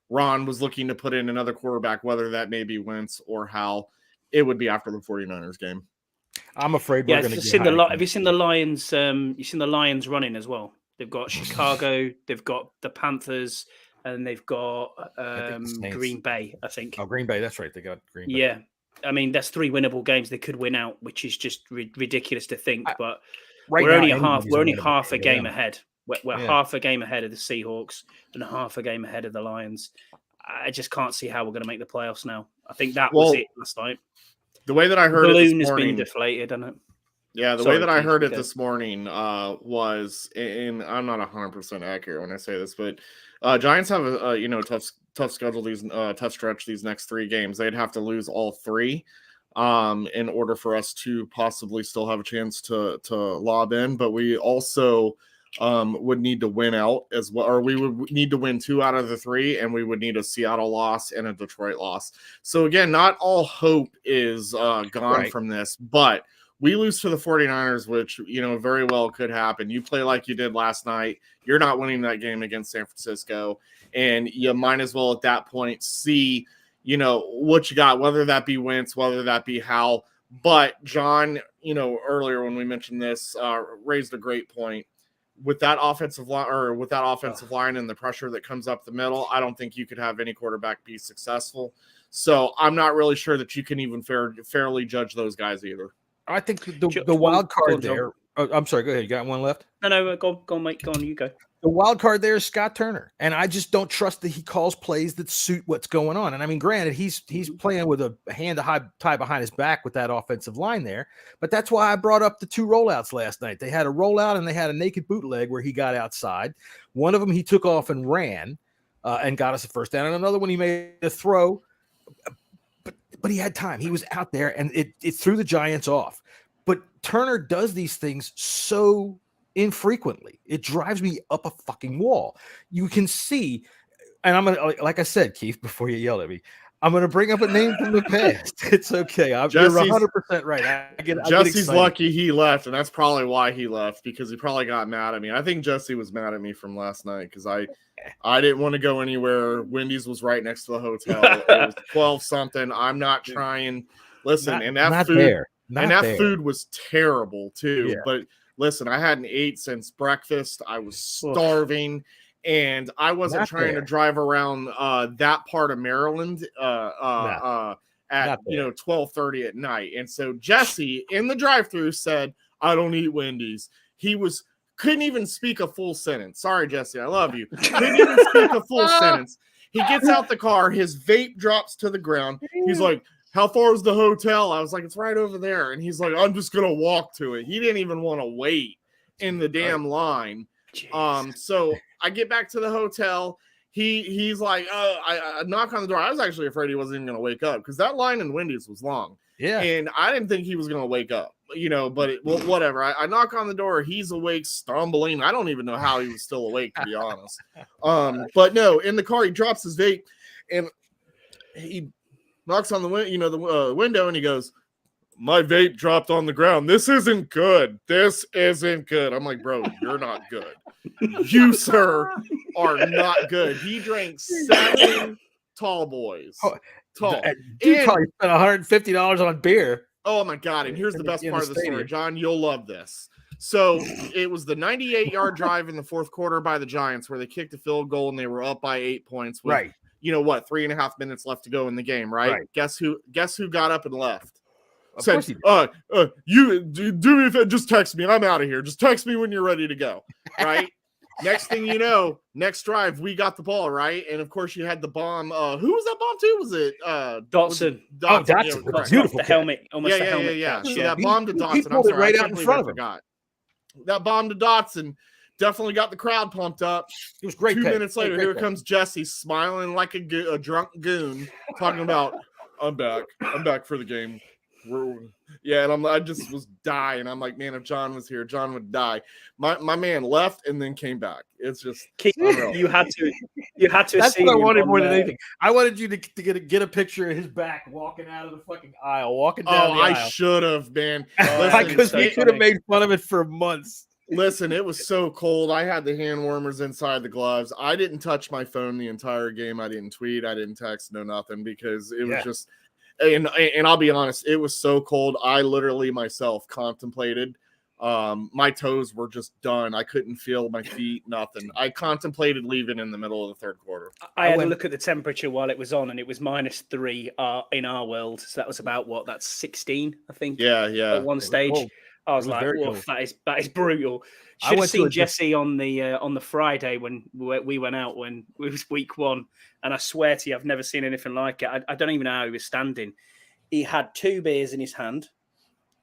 Ron was looking to put in another quarterback, whether that may be Wentz or Hal, it would be after the 49ers game.
I'm afraid we're going to get
have you seen the Lions? You've seen the Lions running as well. They've got Chicago, they've got the Panthers, and they've got Green Bay, I think.
Oh, Green Bay, that's right. They got Green Bay.
Yeah. I mean, that's 3 winnable games they could win out, which is just ridiculous to think. But we're only half a game ahead. We're half a game ahead of the Seahawks and half a game ahead of the Lions. I just can't see how we're going to make the playoffs now. I think that was it last night.
The way that I heard
the balloon
it this morning,
has been deflated, hasn't it?
Yeah, the way that I heard it this morning was, and I'm not 100% accurate when I say this, but Giants have a tough schedule, these tough stretch these next 3 games. They'd have to lose all 3 in order for us to possibly still have a chance to lob in. But we also would need to win out as well, or we would need to win 2 out of the 3, and we would need a Seattle loss and a Detroit loss. So again, not all hope is gone from this, but we lose to the 49ers, which, very well could happen. You play like you did last night. You're not winning that game against San Francisco, and you might as well at that point see, what you got, whether that be Wentz, whether that be Hal. But John, earlier when we mentioned this, raised a great point. With that offensive line and the pressure that comes up the middle, I don't think you could have any quarterback be successful. So I'm not really sure that you can even fairly judge those guys either.
I think the wild card there. Oh, I'm sorry. Go ahead. You got one left?
No. Go on, mate. Go on. You go.
The wild card there is Scott Turner, and I just don't trust that he calls plays that suit what's going on. And I mean, granted, he's playing with a hand tie behind his back with that offensive line there, but that's why I brought up the 2 rollouts last night. They had a rollout and they had a naked bootleg where he got outside. One of them he took off and ran and got us a first down, and another one he made a throw, but he had time. He was out there, and it threw the Giants off. But Turner does these things so infrequently. It drives me up a fucking wall. You can see, and I'm gonna, like I said, Keith, before you yell at me, I'm gonna bring up a name from the past. It's okay. You're 100% right.
Jesse's lucky he left, and that's probably why he left, because he probably got mad at me. I think Jesse was mad at me from last night because I didn't want to go anywhere. Wendy's was right next to the hotel. It was 12 something. I'm not trying. Listen, and that food was terrible too. Yeah. But listen, I hadn't ate since breakfast. I was starving, and I wasn't trying to drive around that part of Maryland at 12:30 at night. And so Jesse in the drive-thru said, "I don't eat Wendy's." Couldn't even speak a full sentence. Sorry, Jesse, I love you. Couldn't even speak a full sentence. He gets out the car, his vape drops to the ground. He's like, "How far is the hotel?" I was like, "It's right over there." And he's like, "I'm just gonna walk to it." He didn't even want to wait in the damn line. So I get back to the hotel. He's like, I knock on the door. I was actually afraid he wasn't even gonna wake up because that line in Wendy's was long.
Yeah.
And I didn't think he was gonna wake up, but whatever. I knock on the door, he's awake, stumbling. I don't even know how he was still awake, to be honest. But no, in the car, he drops his vape and he knocks on the window, and he goes, "My vape dropped on the ground. This isn't good. This isn't good." I'm like, "Bro, you're not good. You, sir, are not good." He drank 7 tall boys. Tall.
Dude probably spent $150 on beer.
Oh my God. And here's the best part of the story. John, you'll love this. So it was the 98-yard drive in the fourth quarter by the Giants where they kicked a field goal and they were up by 8 points with, 3.5 minutes left to go in the game, right? Guess who got up and left? said, you do me a favor, just text me. I'm out of here. Just text me when you're ready to go. Right. Next thing you know, next drive, we got the ball, right? And of course, you had the bomb. Who was that bomb to? Was it
Dotson?
Dotson. Beautiful
the helmet. Almost the helmet.
Yeah.
catch.
So that bomb to Dotson.
He pulled it right out in front of him.
Forgot. That bomb to Dotson definitely got the crowd pumped up.
It was great.
2 minutes later, here comes Jessy smiling like a drunk goon, talking about, I'm back for the game. And I just was dying. I'm like, man, if John was here, John would die. My man left and then came back. It's just unreal.
You had to.
That's what I wanted more than anything. I wanted you to get a picture of his back walking out of the fucking aisle, walking down the aisle.
I should have, man.
Because we could have made fun of it for months.
Listen, it was so cold. I had the hand warmers inside the gloves. I didn't touch my phone the entire game. I didn't tweet. I didn't text. No nothing, because it was just. And I'll be honest, it was so cold. I literally myself contemplated. My toes were just done. I couldn't feel my feet, nothing. I contemplated leaving in the middle of the third quarter.
I had a look at the temperature while it was on, and it was -3 in our world. So that was about that's 16, I think.
Yeah.
At one stage, I was like, "Whoa, that is brutal." Should have seen Jessy on the Friday when we went out when it was week 1, and I swear to you, I've never seen anything like it. I don't even know how he was standing. He had 2 beers in his hand,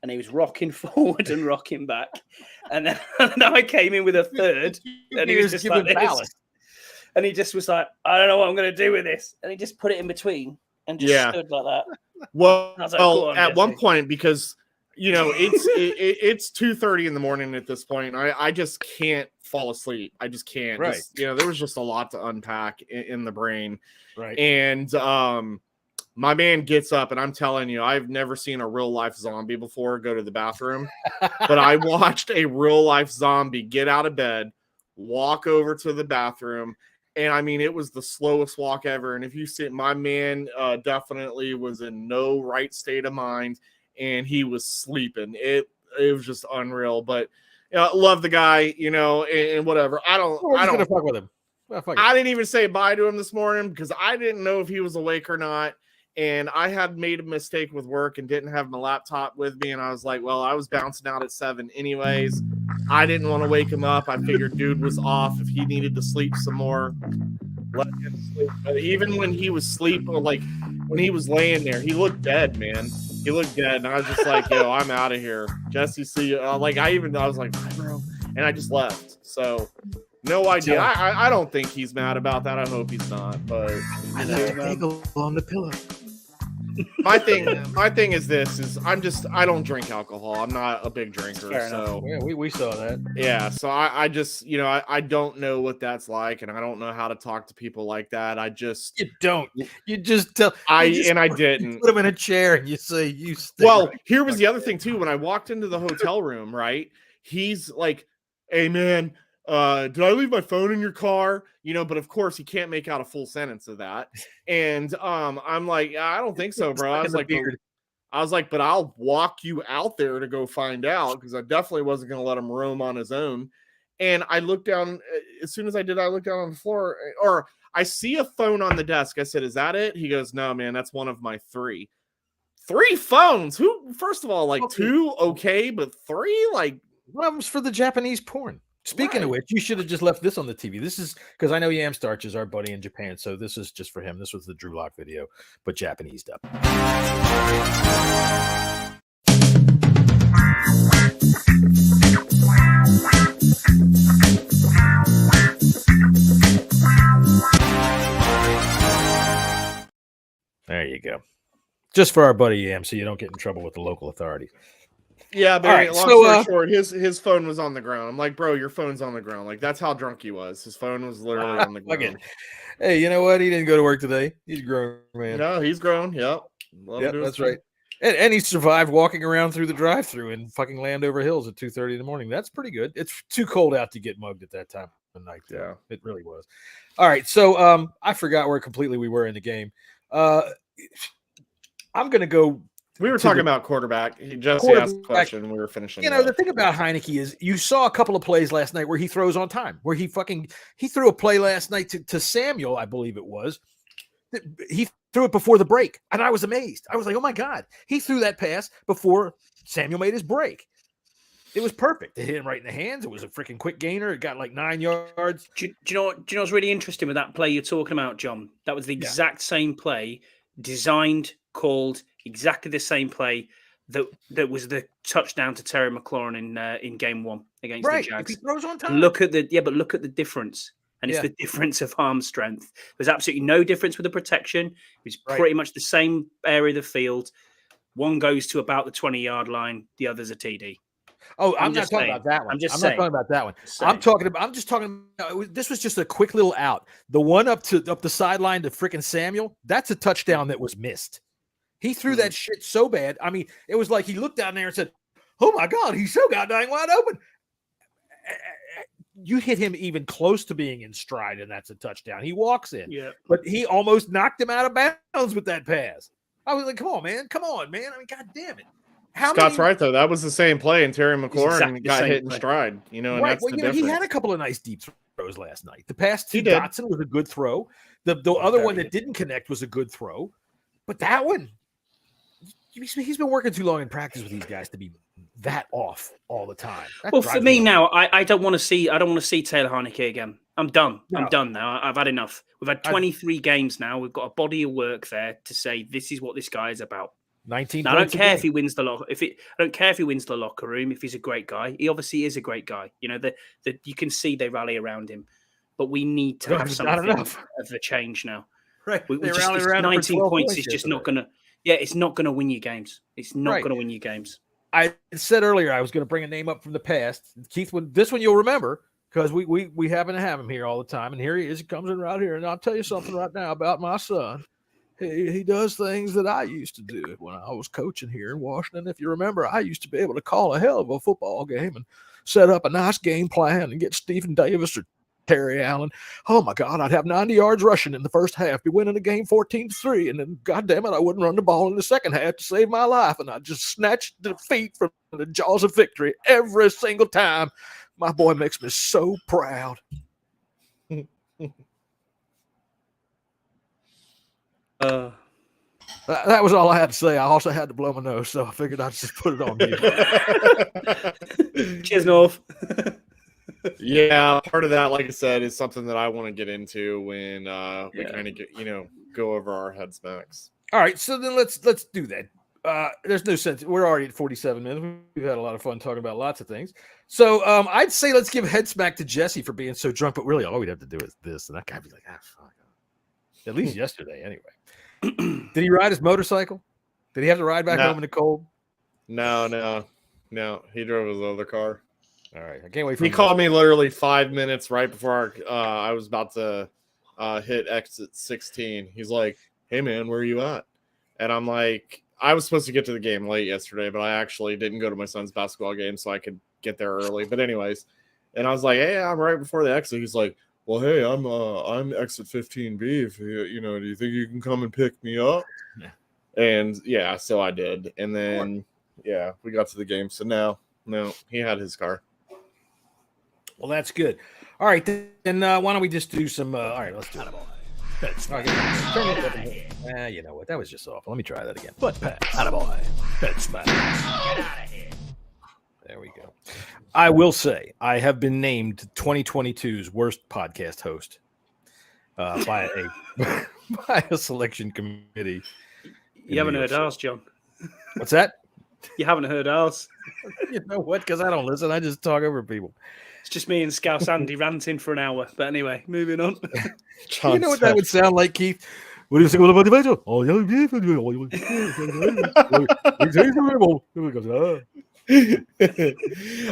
and he was rocking forward and rocking back. And then I came in with a third, and he was just like this. And he just was like, I don't know what I'm going to do with this. And he just put it in between and just stood like that.
Well, at one point, because it's 2:30 in the morning at this point. I just can't fall asleep. I just can't.
Right.
There was just a lot to unpack in the brain.
Right.
And my man gets up, and I'm telling you, I've never seen a real life zombie before go to the bathroom. But I watched a real life zombie get out of bed, walk over to the bathroom. And I mean, it was the slowest walk ever. And if you see it, my man definitely was in no right state of mind. And he was sleeping. It was just unreal. But love the guy, and whatever. I don't
gonna fuck with him.
I didn't even say bye to him this morning because I didn't know if he was awake or not. And I had made a mistake with work and didn't have my laptop with me. And I was like, well, I was bouncing out at 7 anyways. I didn't want to wake him up. I figured dude was off. If he needed to sleep some more, let him sleep. But even when he was asleep, or like when he was laying there, he looked dead, man. He looked dead, and I was just like, yo, I'm out of here. Jessy, see you. I was like, bye, bro. And I just left. So, no idea. I don't think he's mad about that. I hope he's not. But
I left a bagel on the pillow.
My thing is this: I don't drink alcohol. I'm not a big drinker. So
yeah, we saw that.
Yeah. So I just I don't know what that's like, and I don't know how to talk to people like that.
You don't. You just tell.
I didn't
put him in a chair and you say you.
Well, here was the other thing too. When I walked into the hotel room, right, he's like, "Hey man, did I leave my phone in your car?" But of course he can't make out a full sentence of that. And I'm like, I don't think so, bro. I was like, but I'll walk you out there to go find out, because I definitely wasn't going to let him roam on his own. And I looked down. As soon as I did, I looked down on the floor, or I see a phone on the desk. I said, "Is that it?" He goes, "No, man, that's one of my 3 phones." Who? First of all, like 2, okay, but 3, like
one of them's for the Japanese porn. Speaking of which, you should have just left this on the TV. This is because I know Yamstarch is our buddy in Japan, so this is just for him. This was the Drew Lock video, but Japanese dub. There you go. Just for our buddy Yam, so you don't get in trouble with the local authorities.
Yeah, but long story short, his phone was on the ground. I'm like, bro, your phone's on the ground. Like, that's how drunk he was. His phone was literally on the ground.
Hey, you know what? He didn't go to work today. He's grown, man.
No, he's grown. Yep.
That's right. And he survived walking around through the drive-thru in fucking Landover Hills at 2:30 in the morning. That's pretty good. It's too cold out to get mugged at that time of night. Yeah, it really was. All right, so I forgot where completely we were in the game. I'm gonna go.
We were talking about quarterback. Jessy asked a question and we were finishing.
The thing about Heineke is you saw a couple of plays last night where he throws on time, where he threw a play last night to Samuel, I believe it was. He threw it before the break, and I was amazed. I was like, oh my God, he threw that pass before Samuel made his break. It was perfect. It hit him right in the hands. It was a freaking quick gainer. It got like 9 yards.
Do you know what's really interesting with that play you're talking about, John? That was the exact same play, designed, called, exactly the same play that was the touchdown to Terry McLaurin in game 1 against the Jags.
If he throws on time.
And look at the difference. And it's the difference of arm strength. There's absolutely no difference with the protection. It's pretty much the same area of the field. One goes to about the 20-yard line. The other's a TD.
Oh, I'm not talking about that one. I'm not talking about that one. I'm just talking about, this was just a quick little out. The one up the sideline to freaking Samuel, that's a touchdown that was missed. He threw that shit so bad. I mean, it was like he looked down there and said, oh my God, he's so goddamn wide open. You hit him even close to being in stride, and that's a touchdown. He walks in. Yeah. But he almost knocked him out of bounds with that pass. I was like, come on, man. I mean, God damn it.
Scott's right, though. That was the same play, and Terry McLaurin got hit in stride. You know, and that's the difference.
He had a couple of nice deep throws last night. The pass to Dotson was a good throw. The other one that didn't connect was a good throw. But that one, he's been working too long in practice with these guys to be that off all the time.
Well, for me now, I don't want to see Taylor Heineke again. I'm done. No. I'm done now. I've had enough. We've had 23 games now. We've got a body of work there to say this is what this guy is about.
19.
Now, I don't care if he wins the I don't care if he wins the locker room. If he's a great guy, he obviously is a great guy. You know that you can see they rally around him, but we need to have something of a change now.
Right,
just 19 points is just not gonna. Yeah, it's not gonna win you games. It's not gonna win you games.
I said earlier I was going to bring a name up from the past. Keith, this one you'll remember because we happen to have him here all the time, and here he is. He comes in right here, and I'll tell you something right now about my son. He does things that I used to do when I was coaching here in Washington. If you remember, I used to be able to call a hell of a football game and set up a nice game plan and get Stephen Davis or Terry Allen. Oh, my God, I'd have 90 yards rushing in the first half, be winning the game 14-3, and then, God damn it, I wouldn't run the ball in the second half to save my life, and I'd just snatch defeat from the jaws of victory every single time. My boy makes me so proud. That was all I had to say. I also had to blow my nose, so I figured I'd just put it on
mute. Cheers, North.
Yeah, part of that, like I said, is something that I want to get into when we kind of get, go over our heads backs.
All right, so then let's do that. There's no sense. We're already at 47 minutes. We've had a lot of fun talking about lots of things. So I'd say let's give head smack to Jesse for being so drunk, but really all we'd have to do is this, and that guy'd be like, fuck. At least yesterday, anyway. Did he ride his motorcycle? Did he have to ride back home in the cold?
No. He drove his other car.
All right, I can't wait.
He called me literally 5 minutes right before I was about to hit exit 16. He's like, "Hey man, where are you at?" And I'm like, I was supposed to get to the game late yesterday, but I actually didn't go to my son's basketball game so I could get there early. But anyways, and I was like, "Hey, I'm right before the exit." He's like, "Well, hey, I'm exit 15B. If do you think you can come and pick me up?" Yeah. And so I did. And then we got to the game. So no, he had his car.
Well, that's good. All right, then why don't we just do some? All right, let's do it. You know what? That was just awful. Let me try that again. Butt pat. Attaboy. Head smack. Get out of here. There we go. I will say I have been named 2022's worst podcast host by a selection committee.
You haven't heard ours, John.
What's that?
You haven't heard ours.
You know what? Because I don't listen. I just talk over people.
It's just me and Scouse Andy ranting for an hour. But anyway, moving on.
You know what that would sound like, Keith? What do you think about the motivator?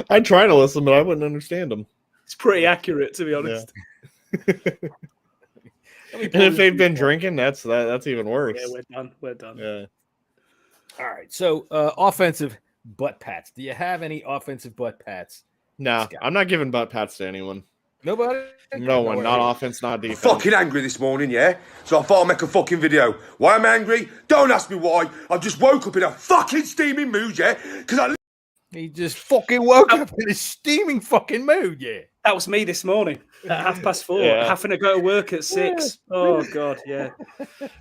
I'd try to listen, but I wouldn't understand them.
It's pretty accurate, to be honest.
Yeah. And if they've been drinking, that's even worse.
Yeah, we're done.
Yeah.
All right. So offensive butt pats. Do you have any offensive butt pats?
No, I'm not giving butt pats to anyone.
Nobody?
No one. Not offense, not defense.
Fucking angry this morning, yeah? So I thought I'd make a fucking video. Why I'm angry? Don't ask me why. I just woke up in a fucking steaming mood, yeah? Because
He just fucking woke up in a steaming fucking mood, yeah.
That was me this morning at 4:30,
Yeah.
having to go to work at 6. Oh God, yeah.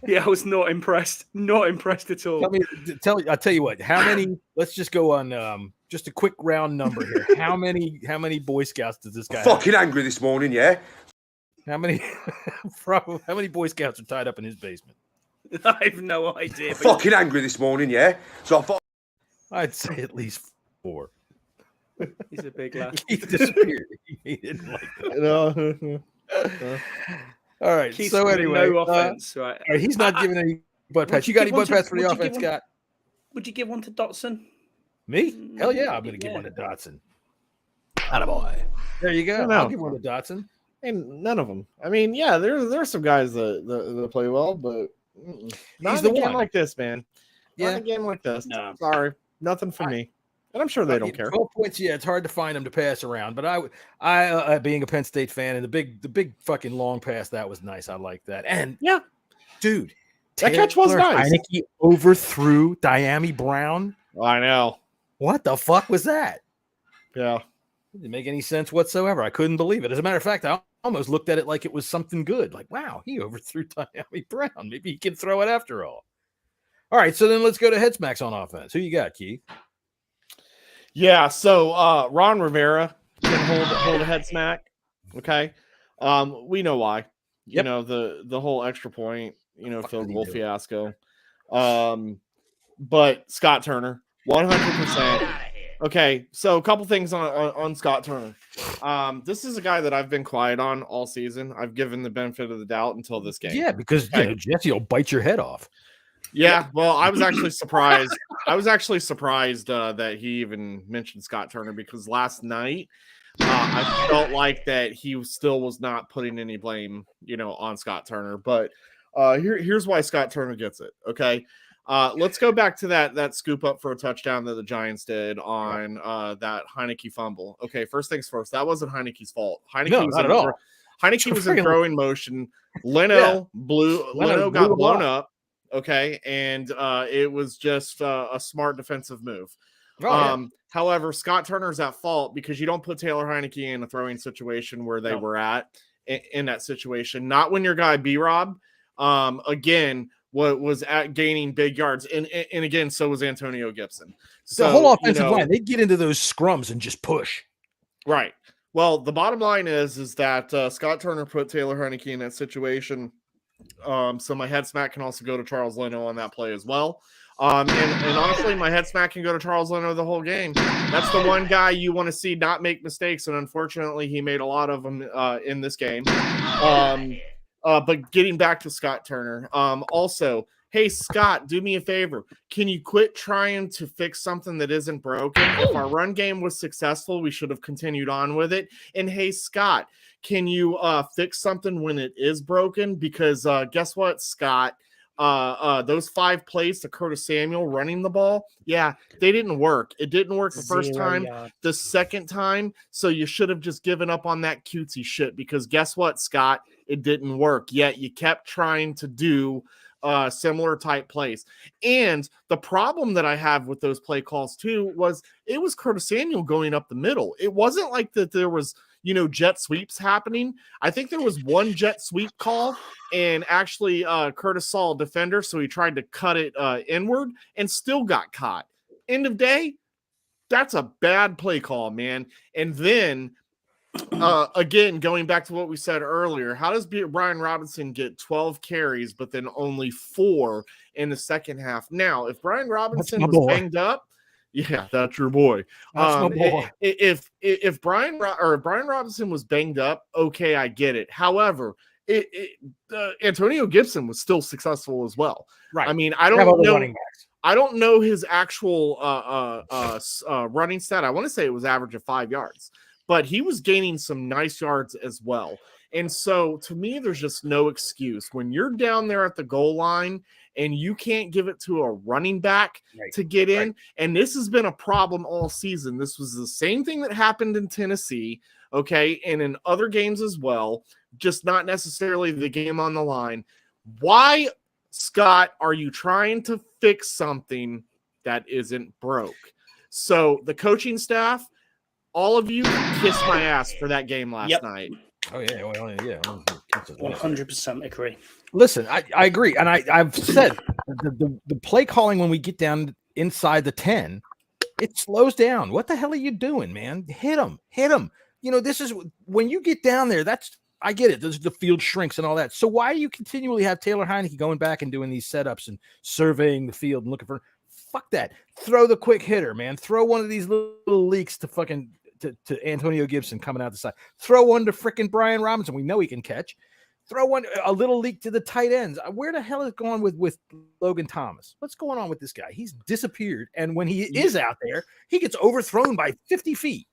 I was not impressed. Not impressed at all.
I'll tell you what. How many? Let's just go on just a quick round number here. How many Boy Scouts does this guy have?
Fucking angry this morning, yeah.
How many? How many Boy Scouts are tied up in his basement?
I have no idea.
Fucking angry this morning, yeah. So I thought
I'd say at least 4.
He's a big lad.
He disappeared. He didn't like that. All right.
Keith's
so anyway,
no offense, right?
All right, he's not giving any butt pats. You got any butt pats for the offense, Scott?
Would you give one to Dotson?
Me? Hell yeah, I'm going to give one to Dotson.
Attaboy.
There you go.
No.
I'll give one to Dotson.
And none of them. I mean, yeah, there's some guys that play well, but not
He's
in a
the
game
one.
like this, man. Not in a game like this.
No.
Sorry, nothing for me. And I'm sure they don't care.
12 points, yeah, it's hard to find them to pass around. But I being a Penn State fan, and the big fucking long pass, that was nice. I like that. And
yeah,
dude,
that catch was nice.
Heineke overthrew Diami Brown.
I know.
What the fuck was that?
Yeah.
It didn't make any sense whatsoever. I couldn't believe it. As a matter of fact, I almost looked at it like it was something good. Like, wow, he overthrew Diami Brown. Maybe he can throw it after all. All right, so then let's go to head smacks on offense. Who you got, Keith?
Yeah, so Ron Rivera can hold a head smack. Okay. We know why.
Yep.
You know, the whole extra point, field goal fiasco. But Scott Turner, 100%. Okay, so a couple things on Scott Turner. This is a guy that I've been quiet on all season. I've given the benefit of the doubt until this game.
Yeah, because Jessy will bite your head off.
Yeah, well, I was actually surprised. That he even mentioned Scott Turner, because last night I felt like that he still was not putting any blame, on Scott Turner. But here's why Scott Turner gets it. Okay, let's go back to that scoop up for a touchdown that the Giants did on that Heineke fumble. Okay, first things first, that wasn't Heineke's fault. Heineke was
not at all.
Heineke was in throwing motion. Leno got blown up. Okay, and it was just a smart defensive move. However, Scott Turner's at fault because you don't put Taylor Heineke in a throwing situation where they were at in that situation. Not when your guy B-Rob, again, was at gaining big yards. And again, so was Antonio Gibson. So
the whole offensive line, they get into those scrums and just push.
Right. Well, the bottom line is that Scott Turner put Taylor Heineke in that situation. So my head smack can also go to Charles Leno on that play as well. And honestly, my head smack can go to Charles Leno the whole game. That's the one guy you want to see not make mistakes, and unfortunately, he made a lot of them in this game. But getting back to Scott Turner, also, hey Scott, do me a favor. Can you quit trying to fix something that isn't broken? If our run game was successful, we should have continued on with it. And hey Scott, can you fix something when it is broken? Because guess what, Scott? Those 5 plays to Curtis Samuel running the ball, yeah, they didn't work. It didn't work the first time, the second time. So you should have just given up on that cutesy shit, because guess what, Scott? It didn't work. Yet you kept trying to do similar type plays. And the problem that I have with those play calls too was it was Curtis Samuel going up the middle. It wasn't like that there was jet sweeps happening. I think there was one jet sweep call, and actually Curtis saw a defender, so he tried to cut it inward and still got caught. End of day, that's a bad play call, man. And then again, going back to what we said earlier, how does Brian Robinson get 12 carries, but then only 4 in the second half? Now, if Brian Robinson was banged up, yeah, that's your boy.
That's my boy.
If Brian Robinson was banged up, okay, I get it. However, Antonio Gibson was still successful as well.
Right.
I mean, I don't know his actual running stat. I want to say it was average of 5 yards, but he was gaining some nice yards as well. And so to me, there's just no excuse when you're down there at the goal line and you can't give it to a running back to get in. Right. And this has been a problem all season. This was the same thing that happened in Tennessee, okay, and in other games as well, just not necessarily the game on the line. Why, Scott, are you trying to fix something that isn't broke? So the coaching staff, all of you kiss my ass for that game last night.
Oh yeah, well, yeah.
100% agree.
Listen, I agree, and I've said the play calling when we get down inside the 10, it slows down. What the hell are you doing, man? Hit him. You know, this is when you get down there. I get it. The field shrinks and all that. So why do you continually have Taylor Heineke going back and doing these setups and surveying the field and looking for? Fuck that. Throw the quick hitter, man. Throw one of these little leaks to fucking to Antonio Gibson coming out the side. Throw one to frickin' Brian Robinson. We know he can catch. Throw a little leak to the tight ends. Where the hell is it going with Logan Thomas? What's going on with this guy? He's disappeared. And when he is out there, he gets overthrown by 50 feet.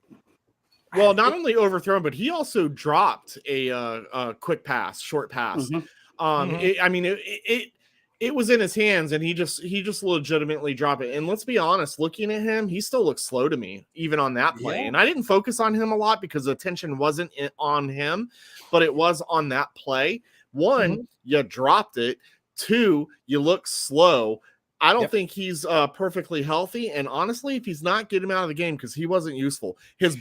Well, not only overthrown, but he also dropped a quick pass, short pass. It was in his hands, and he just legitimately dropped it. And let's be honest, looking at him, he still looks slow to me, even on that play. Yeah. And I didn't focus on him a lot because the attention wasn't on him, but it was on that play. One, you dropped it. Two, you look slow. I don't think he's perfectly healthy. And honestly, if he's not, get him out of the game because he wasn't useful. His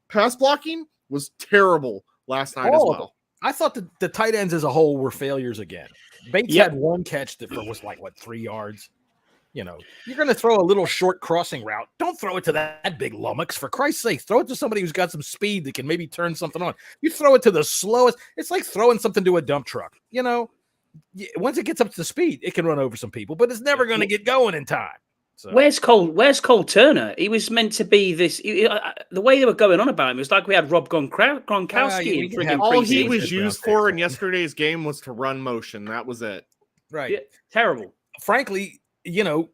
pass blocking was terrible last night as well.
I thought the tight ends as a whole were failures again. Bates had one catch that was like 3 yards. You know, you're going to throw a little short crossing route. Don't throw it to that big lummox, for Christ's sake. Throw it to somebody who's got some speed that can maybe turn something on. You throw it to the slowest. It's like throwing something to a dump truck. You know, once it gets up to speed, it can run over some people, but it's never going to get going in time. So.
Where's Cole Turner? He was meant to be this. The way they were going on about him, it was like we had Rob Gronkowski.
All he was used for in yesterday's game was to run motion. That was it.
Right.
Yeah, terrible.
Frankly, you know,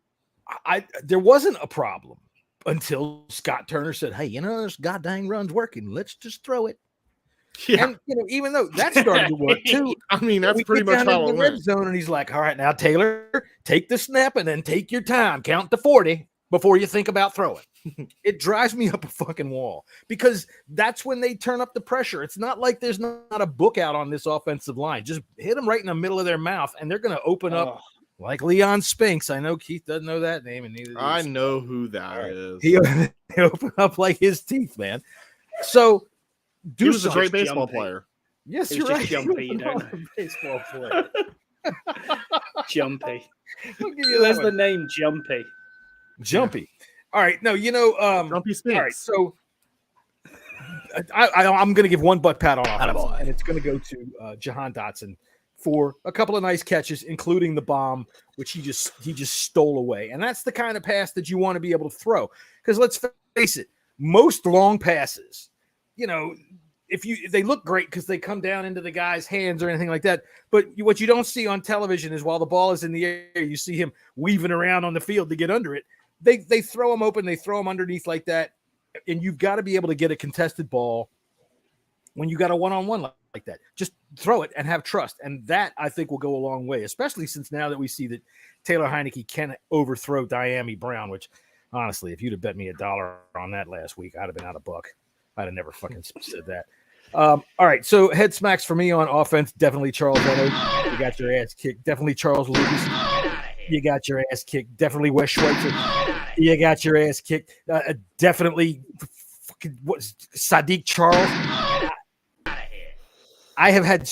there wasn't a problem until Scott Turner said, "Hey, you know, this goddamn run's working. Let's just throw it." Yeah. And you know, even though that started to work too,
I mean, that's pretty much how it went.
Red zone, and he's like, "All right, now Taylor, take the snap and then take your time. Count to 40 before you think about throwing." It drives me up a fucking wall because that's when they turn up the pressure. It's not like there's not a book out on this offensive line. Just hit them right in the middle of their mouth, and they're going to open up like Leon Spinks. I know Keith doesn't know that name, and neither.
I know who that is.
He open up like his teeth, man. So.
He was a great baseball player.
Yes, you're right.
Jumpy, you don't know. Baseball player. Jumpy.
That's
the name, Jumpy.
Jumpy. All right. No, you know,
Jumpy Spinks.
All right. So I'm going to give one butt pat on offense, and it's going to go to Jahan Dotson for a couple of nice catches, including the bomb, which he just stole away. And that's the kind of pass that you want to be able to throw. Because let's face it, most long passes, you know, they look great because they come down into the guy's hands or anything like that. But what you don't see on television is while the ball is in the air, you see him weaving around on the field to get under it. They throw him open. They throw him underneath like that. And you've got to be able to get a contested ball when you got a one-on-one like that. Just throw it and have trust. And that, I think, will go a long way, especially since now that we see that Taylor Heineke can overthrow Diami Brown, which, honestly, if you'd have bet me $1 on that last week, I'd have been out $1. I'd have never fucking said that. All right, so head smacks for me on offense. Definitely Charles Reynolds. You got your ass kicked. Definitely Charles Lucas. You got your ass kicked. Definitely Wes Schweitzer. You got your ass kicked. Definitely Sadiq Charles. I have had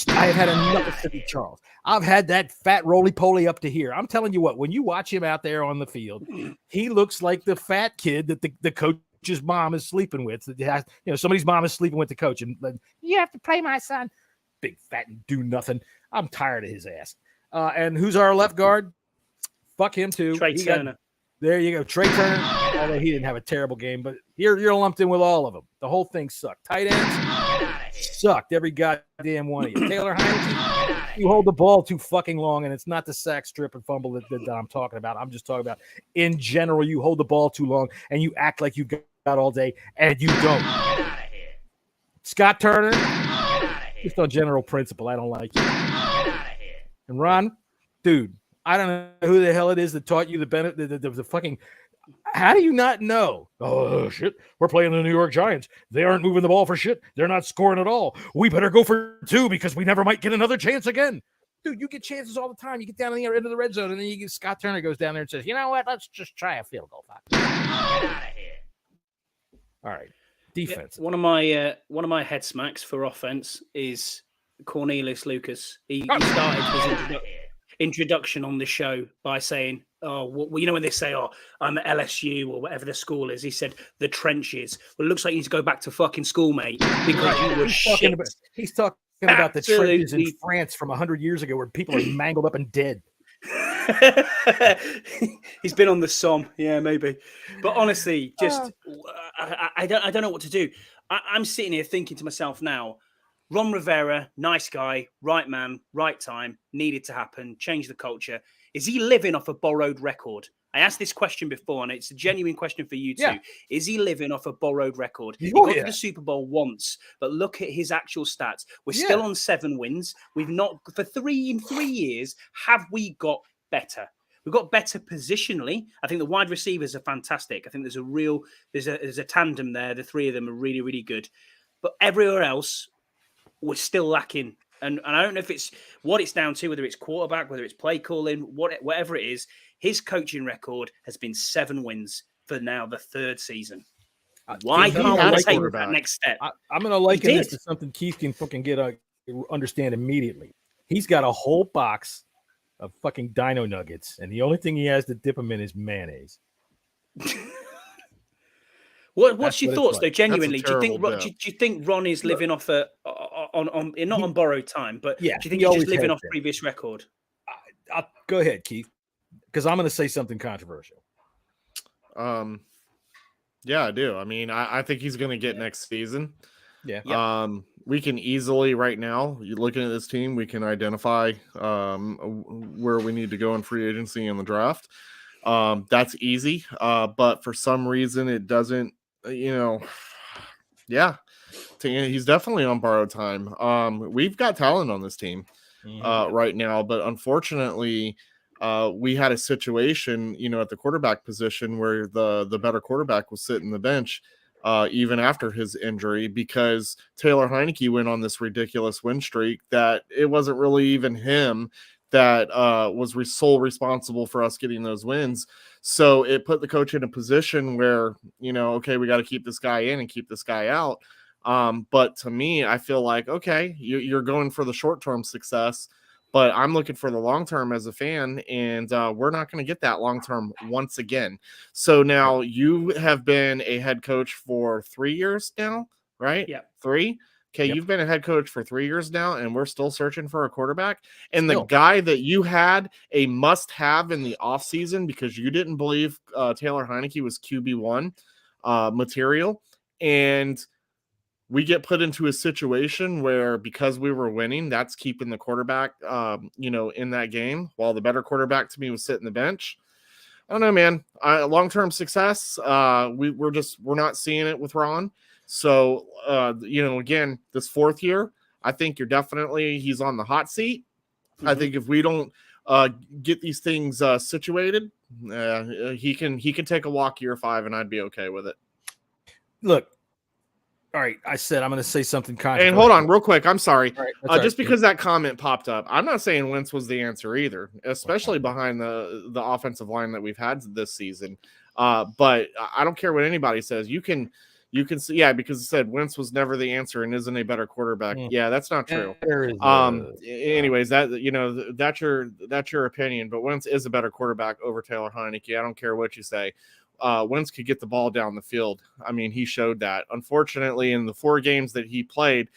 enough of Sadiq Charles. I've had that fat roly-poly up to here. I'm telling you what, when you watch him out there on the field, he looks like the fat kid that the coach's mom is sleeping with. You know, somebody's mom is sleeping with the coach, and you have to play my son. Big fat and do nothing. I'm tired of his ass. And who's our left guard? Fuck him too.
Trey Turner.
There you go, Trey Turner. Although he didn't have a terrible game, but you're lumped in with all of them. The whole thing sucked. Tight ends sucked. Every goddamn one of you. Taylor Heineke, you hold the ball too fucking long, and it's not the sack, strip, and fumble that I'm talking about. I'm just talking about in general. You hold the ball too long, and you act like you got all day, and you don't. Scott Turner, just on general principle, I don't like you. And Ron, dude, I don't know who the hell it is that taught you the fucking. How do you not know? Oh, shit. We're playing the New York Giants. They aren't moving the ball for shit. They're not scoring at all. We better go for 2 because we never might get another chance again. Dude, you get chances all the time. You get down in the end of the red zone, and then Scott Turner goes down there and says, you know what? Let's just try a field goal. All right. defense.
One of my head smacks for offense is Cornelius Lucas. He started his introduction on the show by saying, "Oh, well, you know when they say, oh, I'm at LSU or whatever the school is," he said, "The trenches." Well, it looks like you need to go back to fucking school, mate, because you were shit.
He's talking about the trenches in
Absolutely.
France from 100 years ago where people are mangled up and dead.
He's been on the Somme, yeah, maybe. But honestly, just I don't know what to do. I'm sitting here thinking to myself now, Ron Rivera, nice guy, right man, right time, needed to happen, change the culture. Is he living off a borrowed record? I asked this question before, and it's a genuine question for you too.
Yeah.
Is he living off a borrowed record? He
Oh,
got
yeah.
to the Super Bowl once, but look at his actual stats. We're still on 7 wins. We've not, for 3 years, have we got better? We've got better positionally. I think the wide receivers are fantastic. I think there's a tandem there. The 3 of them are really, really good. But everywhere else, we're still lacking. And I don't know if it's what it's down to, whether it's quarterback, whether it's play calling, whatever it is. His coaching record has been 7 wins for now the 3rd season. Why can't we take that next step?
I'm going to liken this to something Keith can fucking understand immediately. He's got a whole box of fucking dino nuggets, and the only thing he has to dip them in is mayonnaise.
What's your thoughts, though?
That's
Genuinely,
a
do you think Ron is living off not on borrowed time, but do you think he's just living off previous record?
I'll go ahead, Keith, because I'm going to say something controversial.
Yeah, I do. I mean, I think he's going to get next season.
Yeah.
We can easily right now, looking at this team, we can identify where we need to go in free agency and the draft. That's easy. But for some reason it doesn't, he's definitely on borrowed time. We've got talent on this team right now, but unfortunately we had a situation, at the quarterback position where the better quarterback was sitting the bench even after his injury, because Taylor Heineke went on this ridiculous win streak that it wasn't really even him that was sole responsible for us getting those wins. So it put the coach in a position where, okay, we got to keep this guy in and keep this guy out. But to me, I feel like, okay, you're going for the short-term success, but I'm looking for the long-term as a fan, and we're not going to get that long-term once again. So now you have been a head coach for 3 years now, right?
Yeah.
3? Okay,
Yep.
You've been a head coach for 3 years now, and we're still searching for a quarterback. And the guy that you had a must-have in the offseason because you didn't believe Taylor Heineke was QB1 material, and we get put into a situation where because we were winning, that's keeping the quarterback, in that game, while the better quarterback to me was sitting the bench. I don't know, man. Long-term success, we're not seeing it with Ron. So, again, this 4th year, I think he's on the hot seat. Mm-hmm. I think if we don't get these things situated, he can take a walk year 5, and I'd be okay with it.
Look, all right, I said I'm going to say something controversial.
And hold on real quick. I'm sorry.
Right,
just because that comment popped up, I'm not saying Wentz was the answer either, especially behind the offensive line that we've had this season. But I don't care what anybody says. You can see, because it said Wentz was never the answer and isn't a better quarterback. Yeah, that's not true. Anyways, that's your opinion, but Wentz is a better quarterback over Taylor Heineke. I don't care what you say. Wentz could get the ball down the field. I mean, he showed that. Unfortunately, in the 4 games that he played,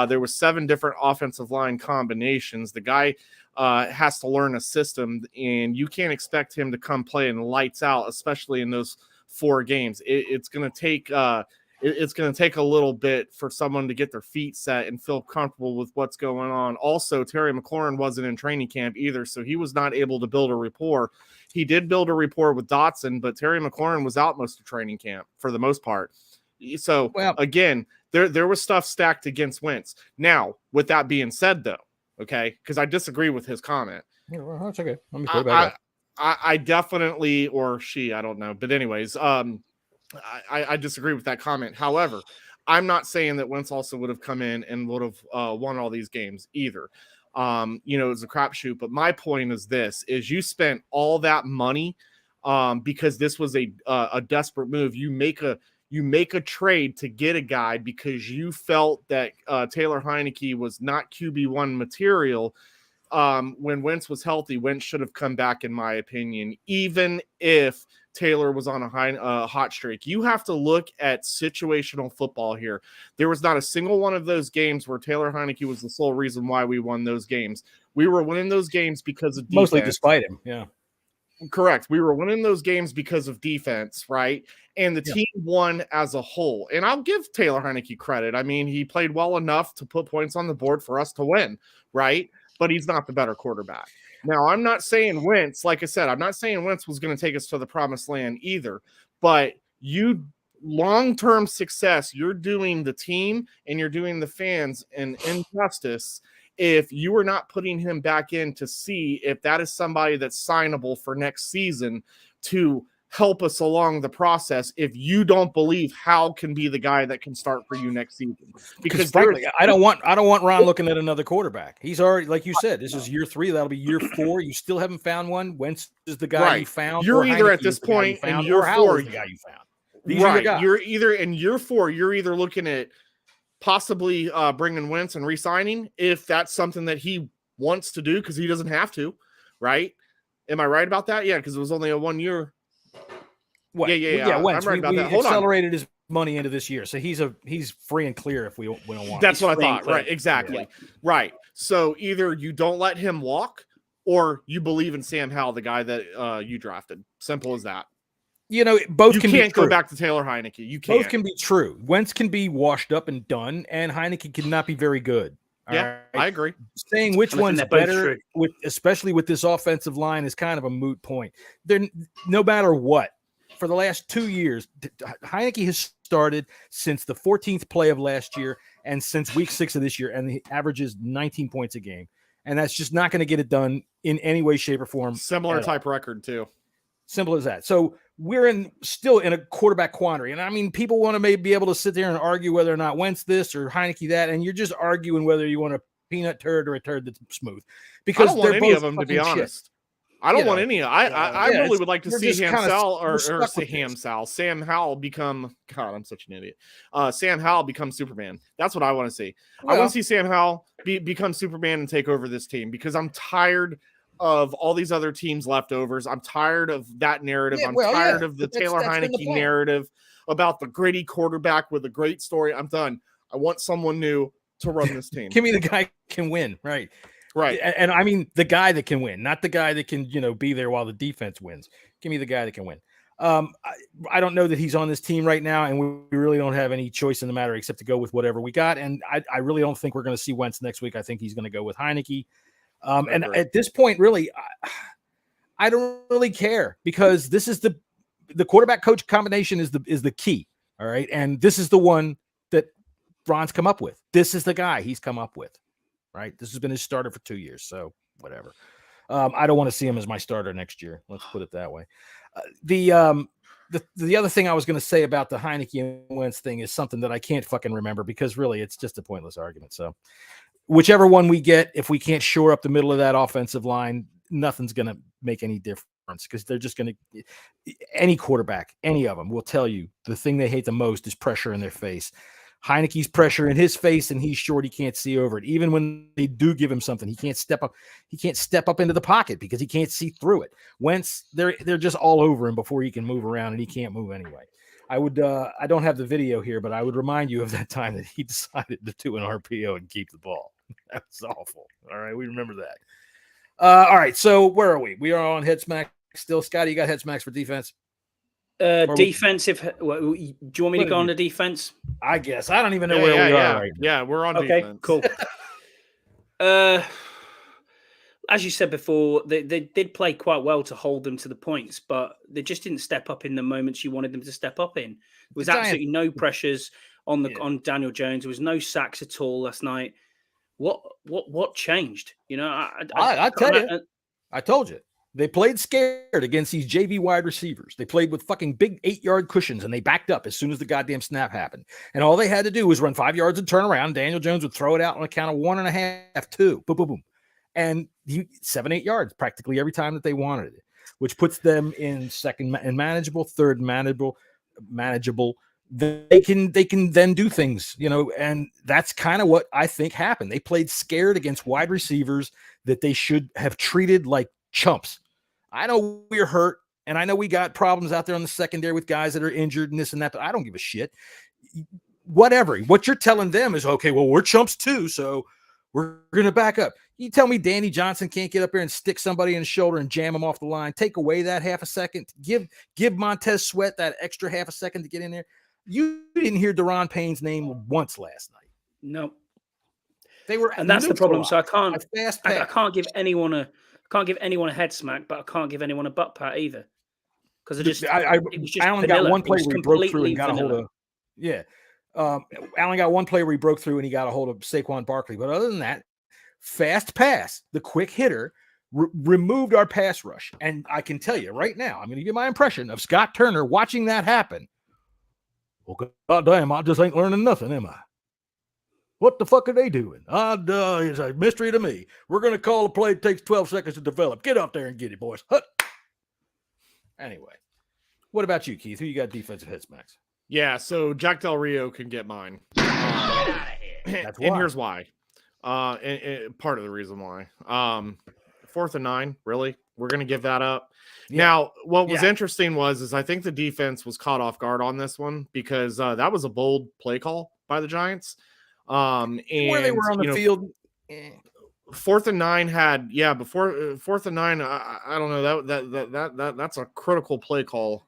there were 7 different offensive line combinations. The guy has to learn a system, and you can't expect him to come play and lights out, especially in those 4 games. It's going to take a little bit for someone to get their feet set and feel comfortable with what's going on. Also, Terry McLaurin wasn't in training camp either, so he was not able to build a rapport. He did build a rapport with Dotson, but Terry McLaurin was out most of training camp for the most part. So, again, there was stuff stacked against Wentz. Now, with that being said, though, okay, because I disagree with his comment.
That's okay. Let me put it back up.
I definitely, or she, I don't know. But anyways, I disagree with that comment. However, I'm not saying that Wentz also would have come in and would have won all these games either. It's a crapshoot. But my point is this, is you spent all that money because this was a desperate move. You make you make a trade to get a guy because you felt that Taylor Heineke was not QB1 material. When Wentz was healthy, Wentz should have come back, in my opinion, even if Taylor was on a hot streak. You have to look at situational football here. There was not a single one of those games where Taylor Heineke was the sole reason why we won those games. We were winning those games because of defense.
Mostly despite him, yeah.
Correct. We were winning those games because of defense, right? And the team won as a whole. And I'll give Taylor Heineke credit. I mean, he played well enough to put points on the board for us to win, right? But he's not the better quarterback. Now, I'm not saying Wentz, like I said, I'm not saying Wentz was going to take us to the promised land either. But long-term success, you're doing the team and you're doing the fans an injustice if you are not putting him back in to see if that is somebody that's signable for next season to help us along the process. If you don't believe Hal can be the guy that can start for you next season, because
frankly, I don't want Ron looking at another quarterback. He's already, like you said, this is year 3. That'll be year 4. You still haven't found one. Wentz is the guy you found.
You're either at this point in year 4,
the guy you found.
Right. You're either in year 4. You're either looking at possibly bringing Wentz and re-signing if that's something that he wants to do because he doesn't have to, right? Am I right about that? Yeah, because it was only a 1 year.
What?
Yeah.
Wentz,
I'm right about
we
that. Hold
accelerated his money into this year, so he's free and clear if we don't want.
That's what I thought. Right? Exactly. Yeah. Right. So either you don't let him walk, or you believe in Sam Howell, the guy that you drafted. Simple as that.
You know, both can be true.
You can't go back to Taylor Heineke. You can't.
Both can be true. Wentz can be washed up and done, and Heineke cannot be very good.
Yeah, I agree.
Saying which one's better, especially with this offensive line, is kind of a moot point. No matter what, for the last 2 years, Heineke has started since the 14th play of last year and since week 6 of this year, and he averages 19 points a game. And that's just not going to get it done in any way, shape, or form.
Similar type record, too.
Simple as that. So we're still in a quarterback quandary. And I mean, people want to maybe be able to sit there and argue whether or not Wentz this or Heineke that, and you're just arguing whether you want a peanut turd or a turd that's smooth. Because
I don't want any of them, to be honest. I don't want any. I really would like to see Sam Howell become. God, I'm such an idiot. Sam Howell become Superman. That's what I want to see. I want to see Sam Howell become Superman and take over this team because I'm tired of all these other teams leftovers. I'm tired of that narrative. I'm tired of the Taylor Heineke narrative about the gritty quarterback with a great story. I'm done. I want someone new to run this team.
Give me the guy who can win, right? Right. And I mean the guy that can win, not the guy that can, be there while the defense wins. Give me the guy that can win. I don't know that he's on this team right now, and we really don't have any choice in the matter except to go with whatever we got. And I really don't think we're going to see Wentz next week. I think he's going to go with Heineke. And at this point, really, I don't really care because this is the quarterback coach combination is the key. All right. And this is the one that Ron's come up with. This is the guy he's come up with. Right. This has been his starter for 2 years. So whatever. I don't want to see him as my starter next year. Let's put it that way. The other thing I was going to say about the Heineke and Wentz thing is something that I can't fucking remember because really it's just a pointless argument. So whichever one we get, if we can't shore up the middle of that offensive line, nothing's going to make any difference because they're just going to – any quarterback, any of them will tell you the thing they hate the most is pressure in their face. Heineke's pressure in his face, and he's short. He can't see over it. Even when they do give him something, he can't step up. He can't step up into the pocket because he can't see through it. Wentz, they're just all over him before he can move around, and he can't move anyway. I don't have the video here, but I would remind you of that time that he decided to do an RPO and keep the ball. That was awful. All right, we remember that. All right, so where are we? We are on head smack still. Scotty, you got head smacks for defense?
Defensive. Do you want me to go on the defense?
I guess I don't even know where we are right now.
Yeah, we're on defense.
Cool. As you said before, they did play quite well to hold them to the points, but they just didn't step up in the moments you wanted them to step up in. There was absolutely no pressures on Daniel Jones. There was no sacks at all last night. What changed?
I tell you, I told you. They played scared against these JV wide receivers. They played with fucking big 8-yard cushions, and they backed up as soon as the goddamn snap happened. And all they had to do was run 5 yards and turn around. Daniel Jones would throw it out on a count of 1.5, 2, boom, boom, boom. And 7-8 yards practically every time that they wanted it, which puts them in second and manageable, third manageable, they can then do things, and that's kind of what I think happened. They played scared against wide receivers that they should have treated like chumps. I know we're hurt, and I know we got problems out there on the secondary with guys that are injured and this and that, but I don't give a shit. Whatever. What you're telling them is, okay, well, we're chumps too, so we're going to back up. You tell me Danny Johnson can't get up there and stick somebody in the shoulder and jam him off the line, take away that half a second, give Montez Sweat that extra half a second to get in there. You didn't hear Daron Payne's name once last night.
No.
They were,
and that's the problem. So I can't give anyone a head smack, but I can't give anyone a butt pat either. Because
Allen got one play where he broke through and got a hold of. Yeah. Allen got one play where he broke through and he got a hold of Saquon Barkley. But other than that, fast pass, the quick hitter, removed our pass rush. And I can tell you right now, I'm going to give my impression of Scott Turner watching that happen. Well, goddamn, I just ain't learning nothing, am I? What the fuck are they doing? It's a mystery to me. We're going to call a play. It takes 12 seconds to develop. Get out there and get it, boys. Hut. Anyway, what about you, Keith? Who you got defensive hits, Max?
Yeah, so Jack Del Rio can get mine. And here's why. And part of the reason why. 4th and 9, really? We're going to give that up? Yeah. Now, what was interesting is I think the defense was caught off guard on this one because that was a bold play call by the Giants. And
where they were on the field.
4th and 9 had, before 4th and 9, I don't know, that's a critical play call.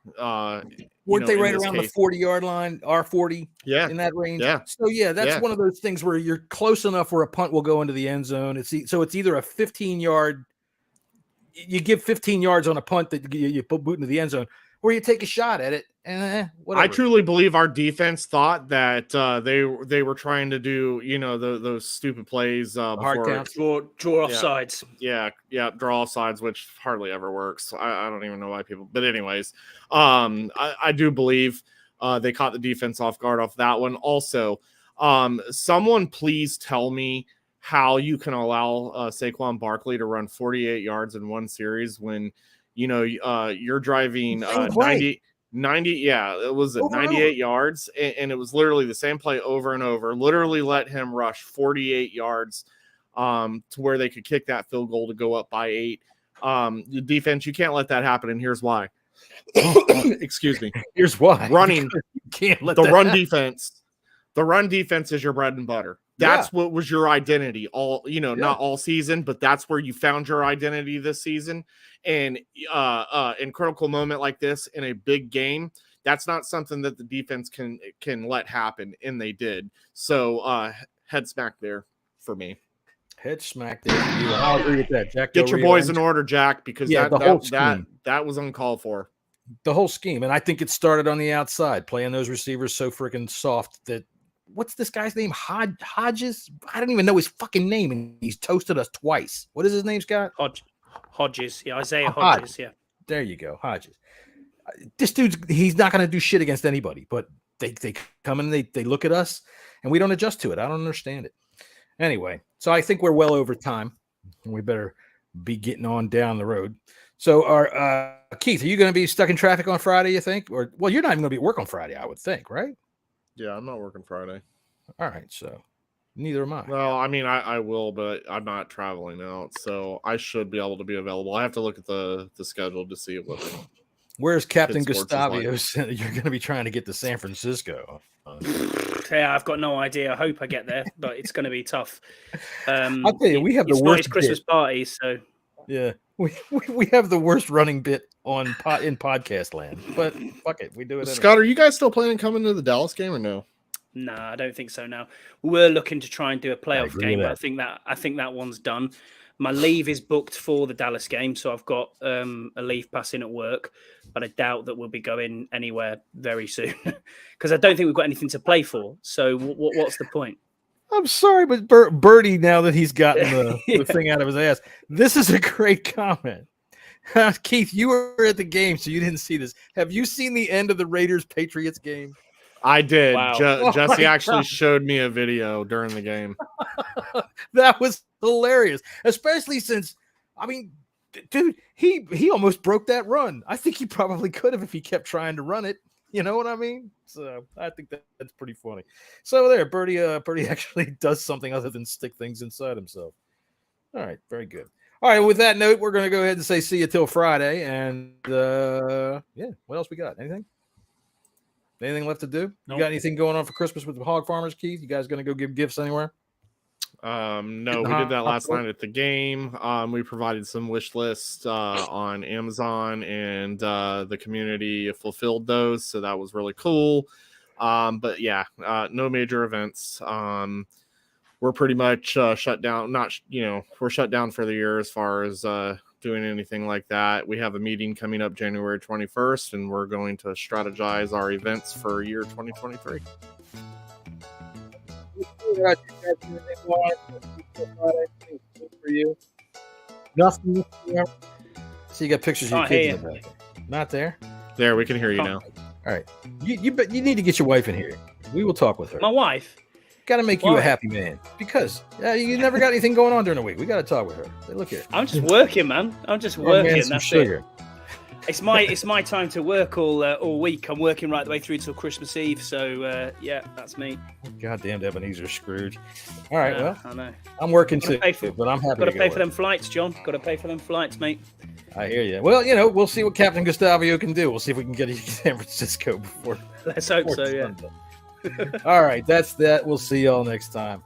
Weren't they right around the 40-yard line, R40?
Yeah.
In that range?
Yeah.
So, that's one of those things where you're close enough where a punt will go into the end zone. It's either a 15-yard, you give 15 yards on a punt that you put boot into the end zone, or you take a shot at it. Whatever.
I truly believe our defense thought that they were trying to do, those stupid plays.
Hard counts. Draw offsides.
Yeah, draw offsides, which hardly ever works. I don't even know why people. But anyways, I do believe they caught the defense off guard off that one. Also, someone please tell me how you can allow Saquon Barkley to run 48 yards in one series when you're driving 90, it was 98 yards, and it was literally the same play over and over. Literally let him rush 48 yards to where they could kick that field goal to go up by 8. The defense, you can't let that happen, and here's why. Excuse me.
Here's why.
Running.
You can't let
the
that
run
happen.
defense. The run defense is your bread and butter. That's what was your identity not all season, but that's where you found your identity this season. And in critical moment like this in a big game, that's not something that the defense can let happen, and they did. So head smack there for me.
Head smack there for you. I'll agree with that, Jack.
Get your boys in order, Jack, because that was uncalled for.
The whole scheme, and I think it started on the outside, playing those receivers so freaking soft that. What's this guy's name? Hodges? I don't even know his fucking name, and he's toasted us twice. What is his name, Scott?
Hodges. Yeah, Isaiah Hodges. Yeah.
There you go, Hodges. This dude's he's not going to do shit against anybody, but they come and they look at us, and we don't adjust to it. I don't understand it. Anyway, so I think we're well over time, and we better be getting on down the road. So, our Keith, are you going to be stuck in traffic on Friday? You think, or you're not even going to be at work on Friday, I would think, right?
Yeah, I'm not working Friday.
All right, so neither am I.
Well, I mean, I will, but I'm not traveling out, so I should be able to be available. I have to look at the schedule to see what.
Where's Captain Gustavio said you're going to be trying to get to San Francisco?
Yeah, I've got no idea. I hope I get there, but it's going to be tough.
I'll tell you, we have the worst
Christmas party, so
yeah, we have the worst running bit in podcast land, but fuck it, we do it.
Scott, are you guys still planning coming to the Dallas game or no?
Nah, I don't think so. Now we're looking to try and do a playoff game, but I think that one's done. My leave is booked for the Dallas game, so I've got a leave pass in at work, but I doubt that we'll be going anywhere very soon because I don't think we've got anything to play for. So what's the point?
I'm sorry, but Birdie, now that he's gotten the thing out of his ass, this is a great comment. Keith, you were at the game, so you didn't see this. Have you seen the end of the Raiders-Patriots game?
I did.
Wow.
Jesse actually showed me a video during the game.
That was hilarious, especially since, I mean, dude, he almost broke that run. I think he probably could have if he kept trying to run it. You know what I mean? So I think that's pretty funny. So there, Birdie actually does something other than stick things inside himself. All right, very good. All right, with that note, we're going to go ahead and say see you till Friday. And yeah, what else we got? Anything left to do? You got anything going on for Christmas with the hog farmers, Keith? You guys going to go give gifts anywhere?
No, we did that last night at the game. We provided some wish lists on Amazon, and the community fulfilled those, so that was really cool. But yeah, no major events. We're pretty much shut down. We're shut down for the year as far as doing anything like that. We have a meeting coming up January 21st, and we're going to strategize our events for year 2023.
For you. Nothing. So you got pictures of your kids in the back. Not there.
There, we can hear you now.
All right. You need to get your wife in here. We will talk with her.
My wife?
Got to make you a happy man because you never got anything going on during the week. We got to talk with her. Hey, look here.
I'm just working, man. I'm just working. That's
sugar.
It's my time to work all week. I'm working right the way through till Christmas Eve. So yeah, that's me.
Goddamn Ebenezer Scrooge. All right, well,
I know.
I'm working too, but I'm happy.
Got to pay for them flights, John. Got to pay for them flights, mate.
I hear you. Well, we'll see what Captain Gustavio can do. We'll see if we can get to San Francisco before.
Let's hope so. Yeah.
All right, that's that. We'll see y'all next time.